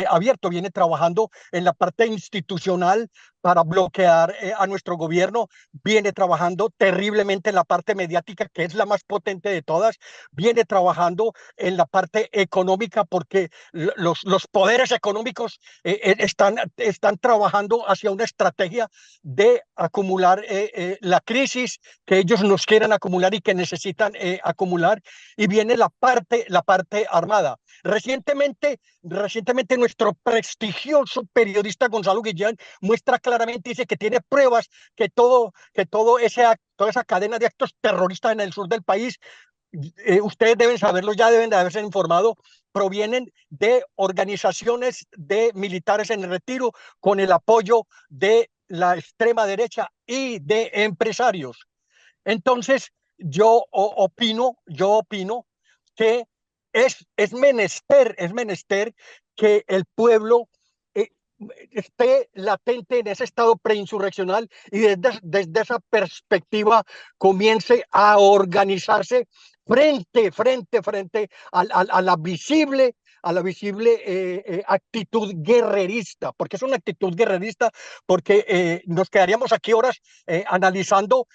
abierto. Viene trabajando en la parte institucional para bloquear a nuestro gobierno, viene trabajando terriblemente en la parte mediática, que es la más potente de todas, viene trabajando en la parte económica, porque los poderes económicos están trabajando hacia una estrategia de acumular la crisis que ellos nos quieren acumular y que necesitan acumular, y viene la parte armada. Recientemente nuestro prestigioso periodista Gonzalo Guillén muestra claramente, dice que tiene pruebas que toda esa cadena de actos terroristas en el sur del país, ustedes deben saberlo, ya deben de haberse informado, provienen de organizaciones de militares en el retiro con el apoyo de la extrema derecha y de empresarios. Entonces, yo opino que es menester que el pueblo eh, esté latente en ese estado preinsurreccional y desde esa perspectiva comience a organizarse frente a la visible actitud guerrerista, porque es una actitud guerrerista, porque nos quedaríamos aquí horas analizando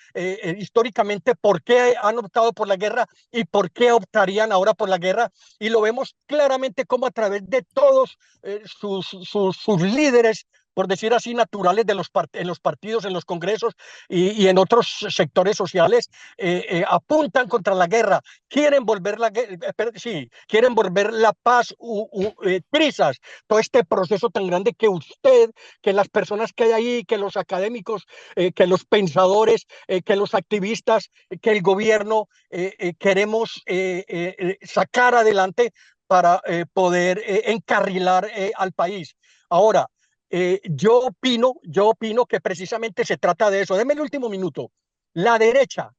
históricamente por qué han optado por la guerra y por qué optarían ahora por la guerra, y lo vemos claramente como a través de todos sus líderes, por decir así, naturales en los partidos, en los congresos y en otros sectores sociales, apuntan contra la guerra, quieren volver quieren volver la paz, trizas, todo este proceso tan grande que usted, que las personas que hay ahí, que los académicos, que los pensadores, que los activistas, que el gobierno queremos sacar adelante para poder encarrilar al país. Ahora, yo opino que precisamente se trata de eso. Deme el último minuto. La derecha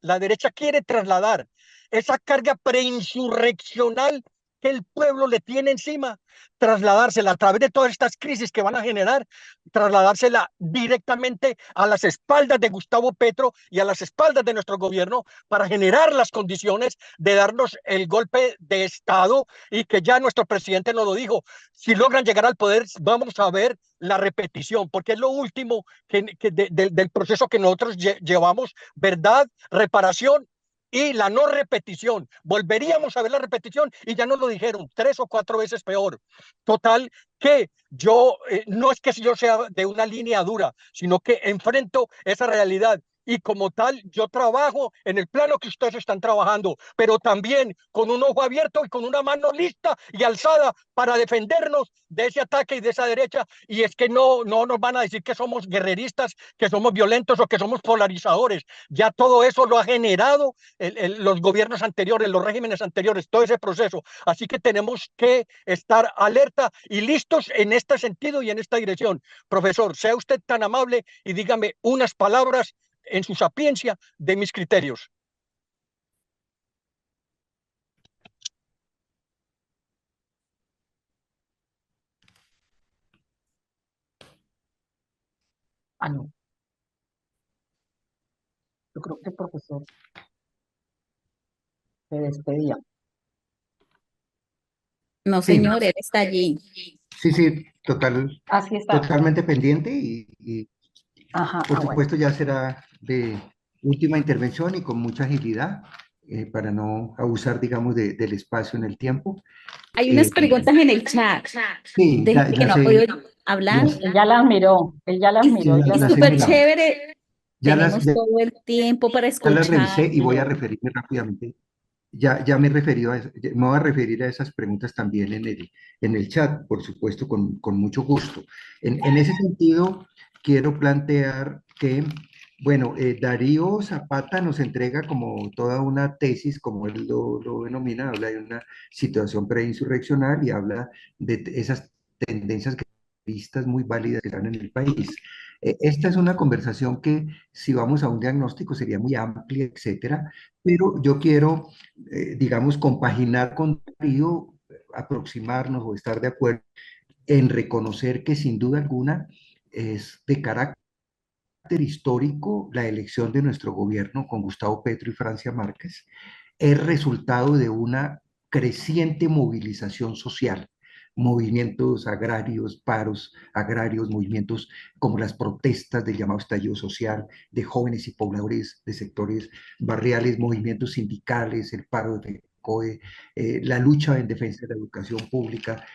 quiere trasladar esa carga preinsurreccional que el pueblo le tiene encima, trasladársela a través de todas estas crisis que van a generar, trasladársela directamente a las espaldas de Gustavo Petro y a las espaldas de nuestro gobierno para generar las condiciones de darnos el golpe de Estado, y que ya nuestro presidente nos lo dijo, si logran llegar al poder vamos a ver la repetición, porque es lo último del proceso que nosotros llevamos: verdad, reparación y la no repetición. Volveríamos a ver la repetición y ya nos lo dijeron 3 o 4 veces peor. Total, que yo no es que yo sea de una línea dura, sino que enfrento esa realidad. Y como tal, yo trabajo en el plano que ustedes están trabajando, pero también con un ojo abierto y con una mano lista y alzada para defendernos de ese ataque y de esa derecha. Y es que no nos van a decir que somos guerreristas, que somos violentos o que somos polarizadores. Ya todo eso lo ha generado los gobiernos anteriores, los regímenes anteriores, todo ese proceso. Así que tenemos que estar alerta y listos en este sentido y en esta dirección. Profesor, sea usted tan amable y dígame unas palabras en su sapiencia de mis criterios.
Ah, no. Yo creo que el profesor se despedía.
No,
Sí,
señor, él está allí.
sí,
Así está.
totalmente pendiente y
Ajá,
por
bueno.
supuesto ya será de última intervención y con mucha agilidad para no abusar, digamos, del espacio en el tiempo.
Hay unas preguntas en el chat
Sí,
de gente que
ya
no ha
sé,
podido hablar.
Él ya las miró, él ya las
Y,
miró,
y
las he
súper
mirado,
chévere.
ya las,
Tenemos todo el tiempo para
ya las revisé y voy a
escucharlo.
referirme rápidamente. Ya me he referido me voy a referir a esas preguntas también en el chat, por supuesto, con mucho gusto. En ese sentido, quiero plantear que, bueno, Darío Zapata nos entrega como toda una tesis, como él lo denomina, habla de una situación preinsurreccional y habla de esas tendencias vistas muy válidas que están en el país. Esta es una conversación que, si vamos a un diagnóstico, sería muy amplia, etcétera, pero yo quiero digamos, compaginar con Darío, aproximarnos o estar de acuerdo en reconocer que sin duda alguna es de carácter histórico, la elección de nuestro gobierno con Gustavo Petro y Francia Márquez es resultado de una creciente movilización social, movimientos agrarios, paros agrarios, movimientos como las protestas del llamado estallido social de jóvenes y pobladores de sectores barriales, movimientos sindicales, el paro de FECODE, la lucha en defensa de la educación pública,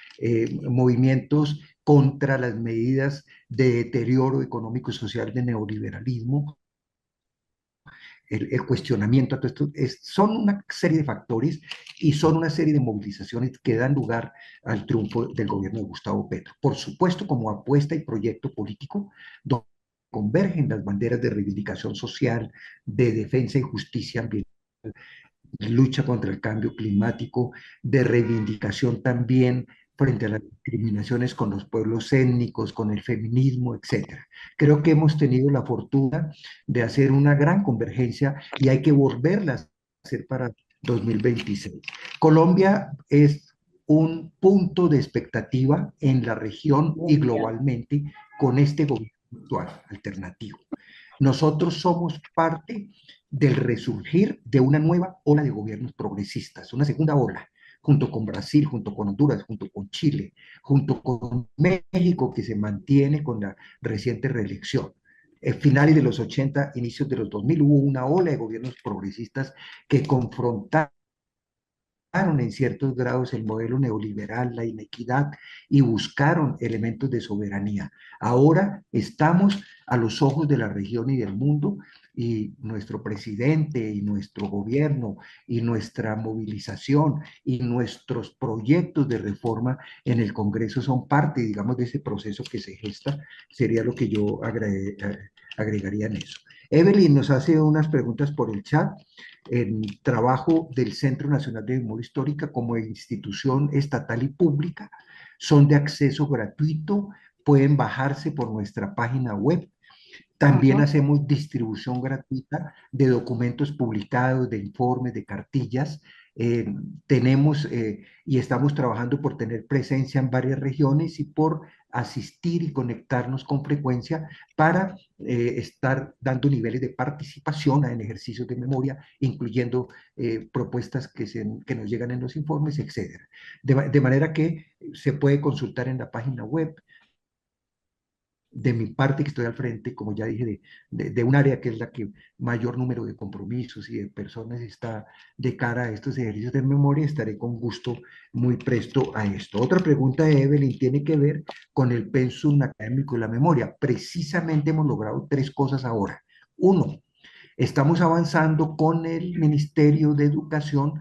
movimientos contra las medidas de deterioro económico y social de neoliberalismo, el cuestionamiento a todo esto, son una serie de factores y son una serie de movilizaciones que dan lugar al triunfo del gobierno de Gustavo Petro. Por supuesto, como apuesta y proyecto político, donde convergen las banderas de reivindicación social, de defensa y justicia ambiental, lucha contra el cambio climático, de reivindicación también frente a las discriminaciones con los pueblos étnicos, con el feminismo, etcétera. Creo que hemos tenido la fortuna de hacer una gran convergencia y hay que volverla a hacer para 2026. Colombia es un punto de expectativa en la región y globalmente con este gobierno actual alternativo. Nosotros somos parte del resurgir de una nueva ola de gobiernos progresistas, una segunda ola, junto con Brasil, junto con Honduras, junto con Chile, junto con México, que se mantiene con la reciente reelección. En finales de los 80, inicios de los 2000, hubo una ola de gobiernos progresistas que confrontaron en ciertos grados el modelo neoliberal, la inequidad y buscaron elementos de soberanía. Ahora estamos a los ojos de la región y del mundo y nuestro presidente y nuestro gobierno y nuestra movilización y nuestros proyectos de reforma en el Congreso son parte, digamos, de ese proceso que se gesta, sería lo que yo agregaría en eso. Evelyn nos hace unas preguntas por el chat. El trabajo del Centro Nacional de Memoria Histórica como institución estatal y pública son de acceso gratuito, pueden bajarse por nuestra página web. También hacemos distribución gratuita de documentos publicados, de informes, de cartillas. Tenemos y estamos trabajando por tener presencia en varias regiones y por asistir y conectarnos con frecuencia para estar dando niveles de participación en ejercicios de memoria, incluyendo propuestas que nos llegan en los informes, etc. De manera que se puede consultar en la página web. De mi parte, que estoy al frente, como ya dije, de un área que es la que mayor número de compromisos y de personas está de cara a estos ejercicios de memoria, estaré con gusto muy presto a esto. Otra pregunta de Evelyn tiene que ver con el pensum académico y la memoria. Precisamente hemos logrado tres cosas ahora. Uno, estamos avanzando con el Ministerio de Educación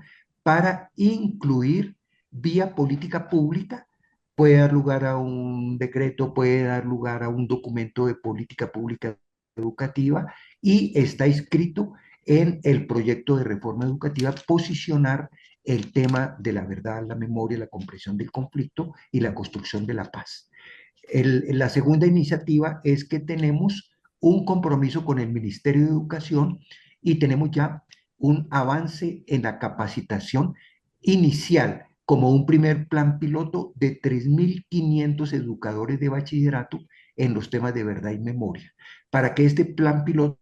para incluir vía política pública, puede dar lugar a un decreto, puede dar lugar a un documento de política pública educativa y está inscrito en el proyecto de reforma educativa posicionar el tema de la verdad, la memoria, la comprensión del conflicto y la construcción de la paz. La segunda iniciativa es que tenemos un compromiso con el Ministerio de Educación y tenemos ya un avance en la capacitación inicial como un primer plan piloto de 3.500 educadores de bachillerato en los temas de verdad y memoria, para que este plan piloto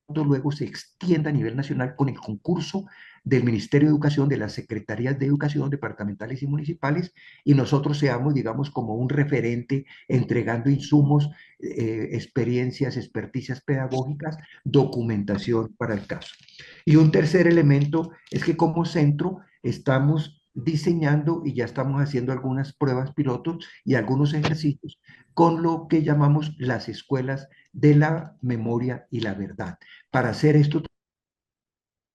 luego se extienda a nivel nacional con el concurso del Ministerio de Educación, de las Secretarías de Educación departamentales y municipales, y nosotros seamos, digamos, como un referente entregando insumos, experiencias, experticias pedagógicas, documentación para el caso. Y un tercer elemento es que como centro estamos diseñando y ya estamos haciendo algunas pruebas pilotos y algunos ejercicios con lo que llamamos las escuelas de la memoria y la verdad. Para hacer esto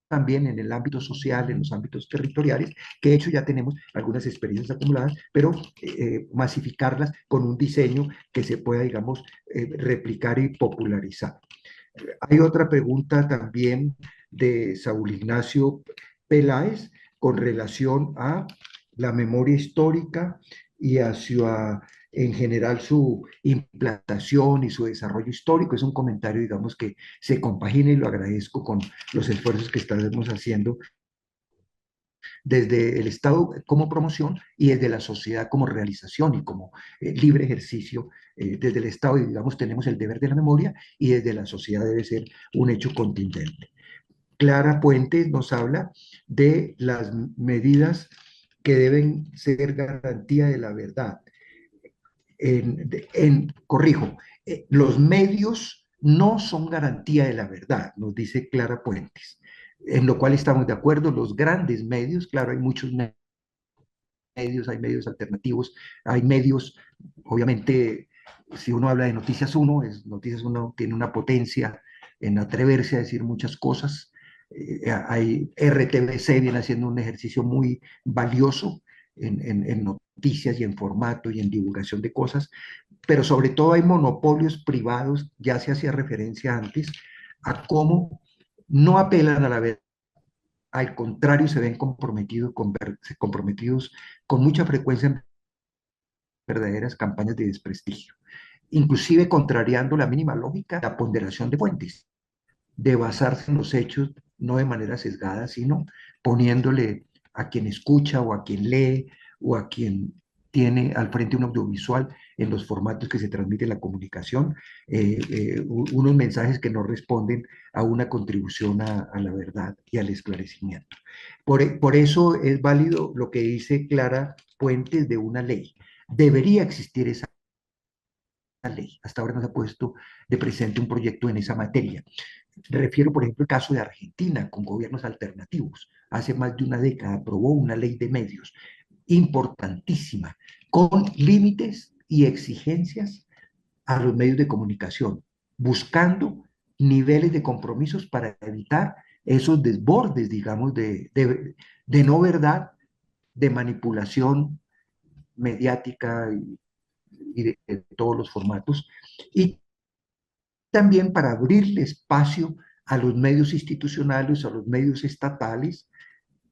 también en el ámbito social, en los ámbitos territoriales, que de hecho ya tenemos algunas experiencias acumuladas, pero masificarlas con un diseño que se pueda, digamos, replicar y popularizar. Hay otra pregunta también de Saúl Ignacio Peláez con relación a la memoria histórica y hacia en general su implantación y su desarrollo histórico. Es un comentario, digamos, que se compagina y lo agradezco con los esfuerzos que estamos haciendo desde el Estado como promoción y desde la sociedad como realización y como libre ejercicio. Desde el Estado, digamos, tenemos el deber de la memoria y desde la sociedad debe ser un hecho contingente. Clara Puentes nos habla de las medidas que deben ser garantía de la verdad. Corrijo, los medios no son garantía de la verdad, nos dice Clara Puentes, en lo cual estamos de acuerdo. Los grandes medios, claro, hay muchos medios, hay medios alternativos, hay medios, obviamente, si uno habla de Noticias 1, Noticias 1 tiene una potencia en atreverse a decir muchas cosas. Hay RTBC viene haciendo un ejercicio muy valioso en noticias y en formato y en divulgación de cosas, pero sobre todo hay monopolios privados, ya se hacía referencia antes, a cómo no apelan a la verdad, al contrario, se ven comprometidos con mucha frecuencia en verdaderas campañas de desprestigio, inclusive contrariando la mínima lógica, la ponderación de fuentes, de basarse en los hechos, no de manera sesgada, sino poniéndole a quien escucha o a quien lee o a quien tiene al frente un audiovisual en los formatos que se transmite la comunicación, unos mensajes que no responden a una contribución a la verdad y al esclarecimiento. Por eso es válido lo que dice Clara Puentes de una ley. Debería existir esa ley. Hasta ahora no se ha puesto de presente un proyecto en esa materia. Refiero, por ejemplo, al caso de Argentina, con gobiernos alternativos. Hace más de una década aprobó una ley de medios importantísima, con límites y exigencias a los medios de comunicación, buscando niveles de compromisos para evitar esos desbordes, digamos, de no verdad, de manipulación mediática y de todos los formatos, y también para abrirle espacio a los medios institucionales, a los medios estatales,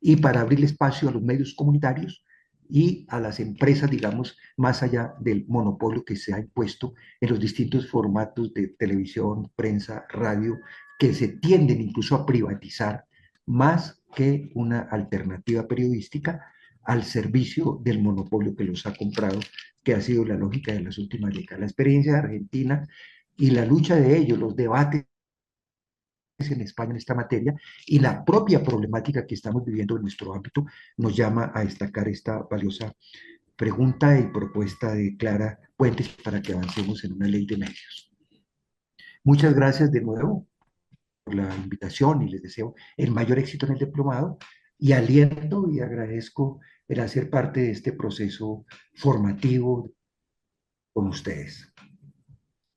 y para abrirle espacio a los medios comunitarios y a las empresas, digamos, más allá del monopolio que se ha impuesto en los distintos formatos de televisión, prensa, radio, que se tienden incluso a privatizar más que una alternativa periodística al servicio del monopolio que los ha comprado, que ha sido la lógica de las últimas décadas. La experiencia de Argentina y la lucha de ellos, los debates en España en esta materia y la propia problemática que estamos viviendo en nuestro ámbito nos llama a destacar esta valiosa pregunta y propuesta de Clara Puentes para que avancemos en una ley de medios. Muchas gracias de nuevo por la invitación y les deseo el mayor éxito en el diplomado y aliento y agradezco el hacer parte de este proceso formativo con ustedes.